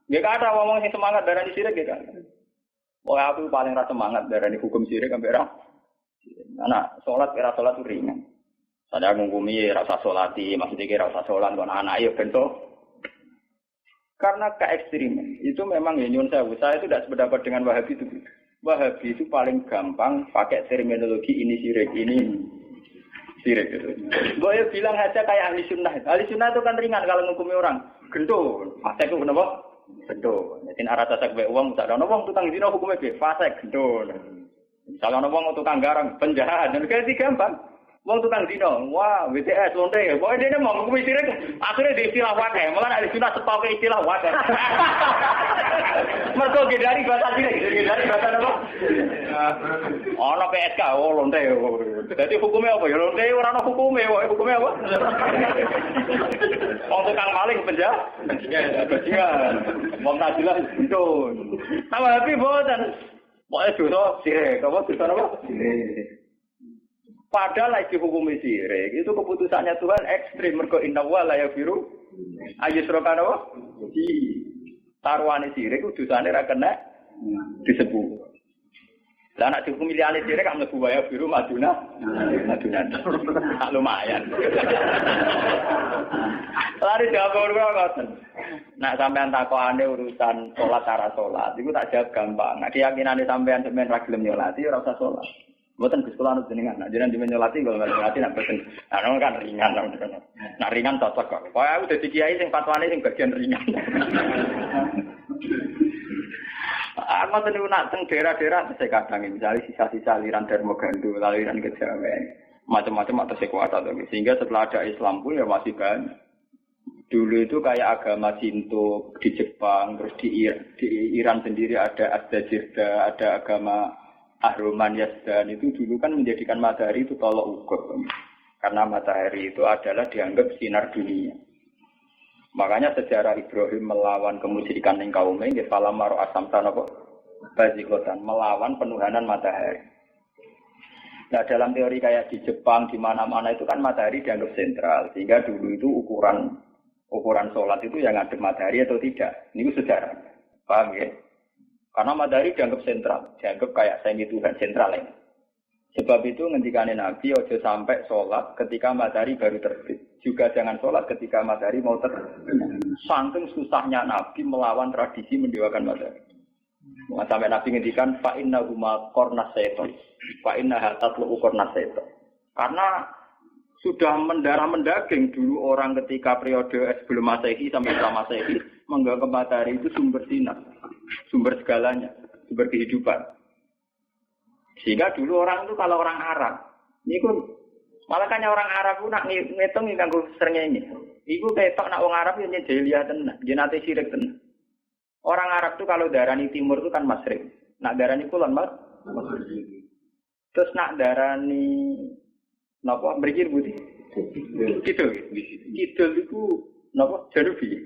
Nggih kata ngomong sing semangat darani sirik nggih kan. Oh aku paling ra semangat darani hukum sirik sampe ra. Anak salat kira salat itu ringan. Saya ngukumi rasa solati, maksudnya kira rasa solat kon anak ya bentuk. Karena keekstriman itu memang ya nyun saya itu tidak sependapat dengan Wahabi itu. Wahabi itu paling gampang pakai terminologi ini sirik ini sirik itu. Boleh bilang aja kayak ahli sunnah. Ahli sunnah itu kan ringan kalau ngukumi orang. Gendul, fasek itu kenapa? Gendul. Jadi arah tasak be uang, misalnya uang tukang zina hukumnya be fasek gendul. Misalnya uang tukang garang penjahat, dan kayak gampang. Wong tukang dino, wah, WTS, lonte, pokoknya dia mau ngukumi sirik, akhirnya di istilah wadah, malah ada sunnah sepakai istilah wadah. Mereka dari bahasa sirik, dari bahasa apa? Oh, no PSK, oh lonte. Jadi hukumnya apa? Ya lonte, orang hukumnya apa? Wong tukang maling penjahat, wong najilah itu. Sama tapi bosan, pokoknya dosa sirik, apa dosa apa? Padahal lagi hukum sirik itu keputusannya Tuhan ekstrim. Mergo inna wa la yaghfiru ayyushraka wa di taruhane sirik kudusane ra kena disebut. Lah nek dihukum liyane sirik kan mlebu wa yaghfiru maduna. Lumayan. Lari jawab ora ngoten. Nek sampean takokane urusan salat cara salat iku tak jawab gampang. Nek keyakinane sampean ra gelem nyolati ora usah salat. Buatan ke sekolah jenengan, nah jenengan dimenyolati kalau nggak nyolati nak beten, nah kan ringan lah, nah ringan cocok kok. Kau aku jadi kiai sing fatwane sing bagian ringan. Aku tadi nak teng daerah-daerah saya kadang misalnya sisa-sisa aliran Darmogandu, aliran Kejawen, macam-macam atau sekuat atau sehingga setelah ada Islam pun ya masih banyak. Dulu itu kayak agama Shinto di Jepang, terus di Iran sendiri ada Asdajirda, ada agama Ahruman Yazdan itu dulu kan menjadikan matahari itu tolok ukur. Karena matahari itu adalah dianggap sinar dunia. Makanya sejarah Ibrahim melawan kemusyrikan ning kaume nggih falamaro asamtan apa bazikotan melawan penuhanan matahari. Nah dalam teori kayak di Jepang di mana-mana itu kan matahari dianggap sentral sehingga dulu itu ukuran sholat itu yang ngadep matahari atau tidak. Ini sejarah. Paham ya? Karena matahari dianggap sentral, dianggap kayak semi Tuhan sentral ini. Sebab itu ngendikane Nabi ojo sampai sholat ketika matahari baru terbit. Juga jangan sholat ketika matahari mau terbit. Saking susahnya Nabi melawan tradisi mendewakan matahari. Sampai Nabi ngendikan fa inna huma qarnas syaitan. Fa inna hatatlu qarnas syaitan. Karena sudah mendarah mendaging dulu orang ketika periode sebelum Masehi sampai setelah Masehi menganggap matahari itu sumber sinar, sumber segalanya, sumber kehidupan. Sehingga dulu orang itu kalau orang Arab, ini malah kan orang Arab itu nak ngitung nganggo srengenge. Iku ketok nak wong Arab yen jahiliyah tenan, yen ate syirik tenan. Orang Arab itu kalau darani timur itu kan Masyriq. Nak darani kulon Mas. Terus nak darani napa mriki putih? Kidul. Kidul iku napa Janubi.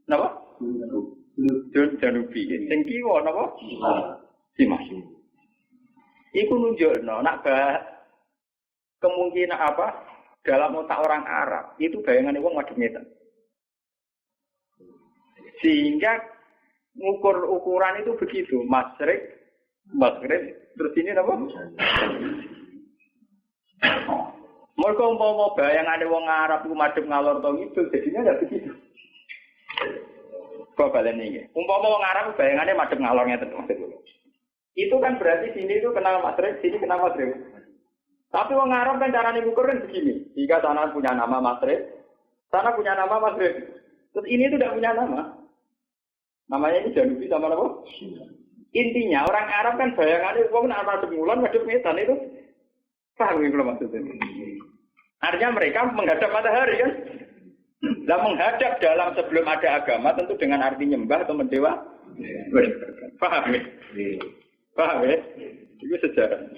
Napa? Janubi. Sing kiwa napa? Simas. Iku nunjukno nak kemungkinan apa dalam otak orang Arab itu bayangannya wong madhep ngetan. Sehingga ukuran itu begitu, Masyriq, Maghrib, terus ini apa? Mereka umpama bayangane wong Arab ku madhep ngalor to ngidul jadinya enggak begitu. Kok balen iki. Umpama wong Arab bayangane madhep ngalor ngeten maksudku. Itu kan berarti sini itu kenal Masyriq, sini kenal Maghrib. Tapi orang Arab kan caranya ukur kan begini. Jika sana punya nama Masyriq, sana punya nama Maghrib. Terus ini itu tidak punya nama. Namanya ini Janubi sama apa? Intinya orang Arab kan bayangannya wong nek ana sebulan madhep ngetan itu. Paham iki maksudnya. Artinya mereka menghadap matahari kan. Lah menghadap dalam sebelum ada agama tentu dengan arti nyembah atau mendewa. Paham ya? Paham ya? Itu sejarah.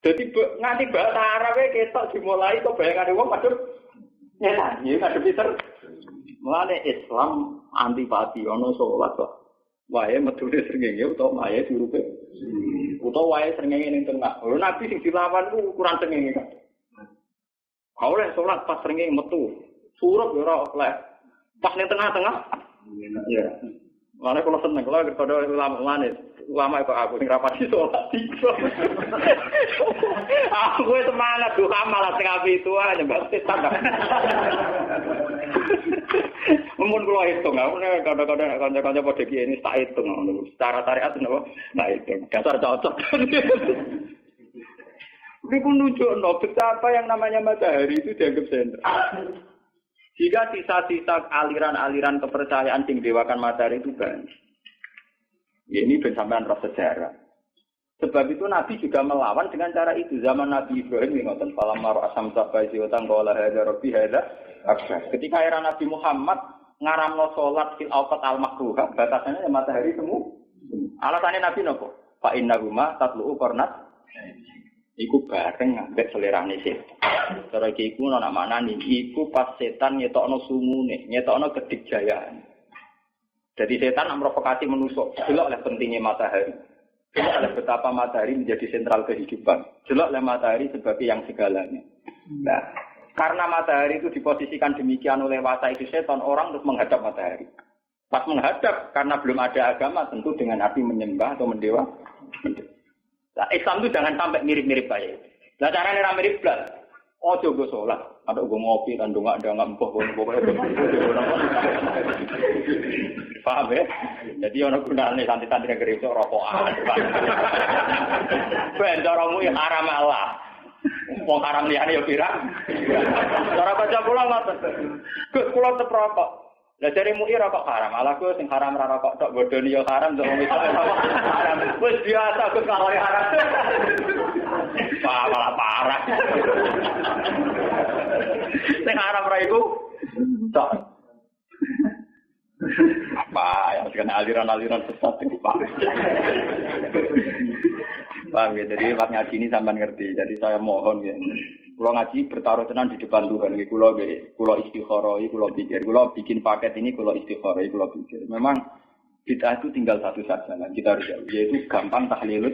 Jadi nganti bahasa Arab ketok dimulai kok bayangane wong madhep nyetan, ya madhep pinter. Mulane Islam antipati ana salat kok. Wae medune srengenge utawa wae dirupe. Utawa wae srengenge ning tengah. Lho Nabi sing dilawan ku ukuran srengenge kan. Oleh salat pas srengenge metu. Surup yo ora oleh. Pas ning tengah-tengah. Iya. Mulane kula seneng kula kepada ulama kok aku sing rapati salat tiga. Aku semangat duha malah tengah itu aja nyembah setan. Mun kula hitung aku nek kadang-kadang kanca-kanca padha kiye ini tak hitung ngono. Secara syariat napa? Tak hitung. Dasar cocok. Niku nunjukno betapa yang namanya matahari itu dianggap sentral. Jika sisa-sisa aliran-aliran kepercayaan sing dewakan matahari itu banyak. Ya, ini sampean roh sejarah. Sebab itu Nabi juga melawan dengan cara itu. Zaman Nabi Ibrahim ngoten falam maro asam sabazi wa tangqala hadza rabbi hadza akbar. Ketika era Nabi Muhammad ngaramno salat fil awqat al makruha, batasannya matahari semu. Alasannya Nabi nopo? Fa innahuma tatlu'u qarnat. Iku bareng ambek selerane setan. Cara iki iku ana maknane iku pas setan ngetokno sumune, ngetokno kedikjayaan. Jadi setan memprovokasi manusia. Delok oleh pentingnya matahari. Delok oleh betapa matahari menjadi sentral kehidupan. Delok oleh matahari sebagai yang segalanya. Nah, karena matahari itu diposisikan demikian oleh wasa itu setan, orang terus menghadap matahari. Pas menghadap karena belum ada agama tentu dengan arti menyembah atau mendewa. Nah, Islam itu jangan sampai mirip-mirip kayak itu. Nah, caranya mirip blas. Oh, coba sholat. Ada gue ngopi dan nggak empuk pokoknya. Paham ya? Jadi orang gunanya santri-santri negeri itu rokokan. Ben caramu yang haram Allah. Wong haram liyane ya pirang. Cara baca kula ngoten. Gus kula tep rokok. Lah jare mu'i rokok haram. Ala Gus sing haram ra rokok tok bodoni ya haram to wong Islam haram. Wis biasa Gus kalau haram. Malah parah. Sing haram ra iku tok. Apa ya dengan aliran-aliran sesat itu Pak. Paham ya, jadi lewat ngaji ini sampai ngerti. Jadi saya mohon ya, Kulo ngaji bertaruh tenan di depan Tuhan. Kulo istikharah, kulo pikir, kulo bikin paket ini, kulo istikharah, kulo pikir. Memang bid'ah itu tinggal satu saja, kita harus jauh. Yaitu gampang tahlil.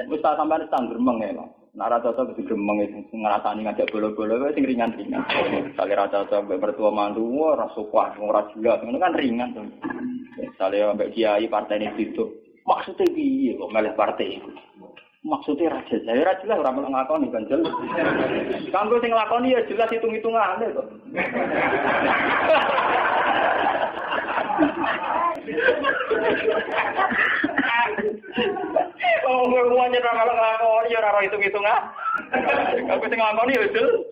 Ustaz sampean gremeng ya, Mas. Nara cocok wis gremeng ngrasani ngajak bola-bola wis sing ringan-ringan. Sale ra cocok mbek mertua mantu ora sopan, ora jelas. Ngono kan ringan to. Sale mbek kiai partene itu. Maksudnya piye kok melih partai itu? Maksudnya raja, saya raja lah orang ngelakoni kan jelas. Kanggo sing ngelakoni ya jelas hitung-hitungan kok. Oh, ngomongnya orang ngelakoni ya orang hitung-hitungan. Kanggo sing ngelakoni ya jelas.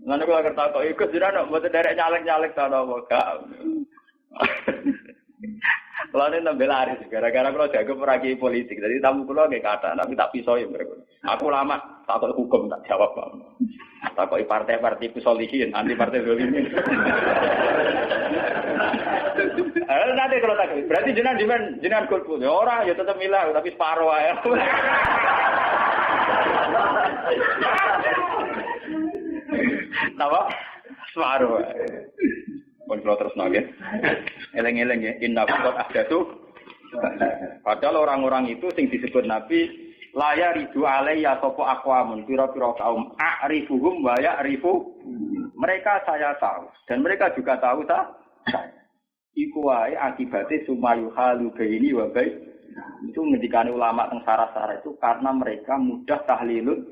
Nanti kalau kertas kok ikut jiran, buat derek nyalek-nyalek tak ada gak. Kalau ini nambah laris, gara-gara kalau jago peragi politik, jadi tamu kalau kayak kata, tapi tak pisau ya mereka. Aku lama takut hukum tak jawab bang. Takut partai-partai pisolihin, anti partai zolimin. Nanti kalau tak, berarti jenengan golput. Ya orang ya tetap milah, tapi separuh aja. Apa? Separuh. Kontrol terus nage, eleng-eleng ya, inna bukot ahdatu. Padahal orang-orang itu sing disebut Nabi laya ridu alaiya sopo akwamun piro-piro kaum a'rifuhum wa ya'rifu. Mereka saya tahu dan mereka juga tahu saya. Iku wae akibatnya sumayu halu baini wa bain. Itu ngedikane ulama teng sarah-sarah itu karena mereka mudah tahlilun.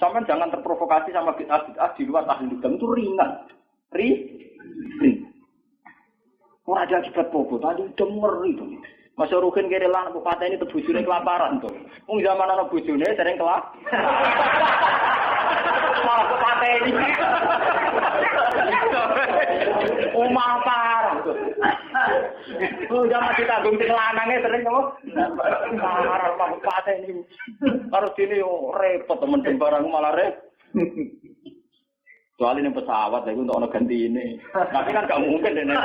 Sampai jangan terprovokasi sama bid'ah di luar tahlilun itu ringan. Ora ada akibat popo, tadi denger itu. Masa rugen kere lan bupati ini bojone kelaparan to. Wong zaman ana bojone sering kelap. Malah bupati ini. Omah parah to. Oh zaman ditanggung sing lanange sering kok. Parah bupati ini. Harus ini repot temen barang malah repot. Soalnya ini pesawat, itu untuk orang ganti ini. Tapi kan gak mungkin ini.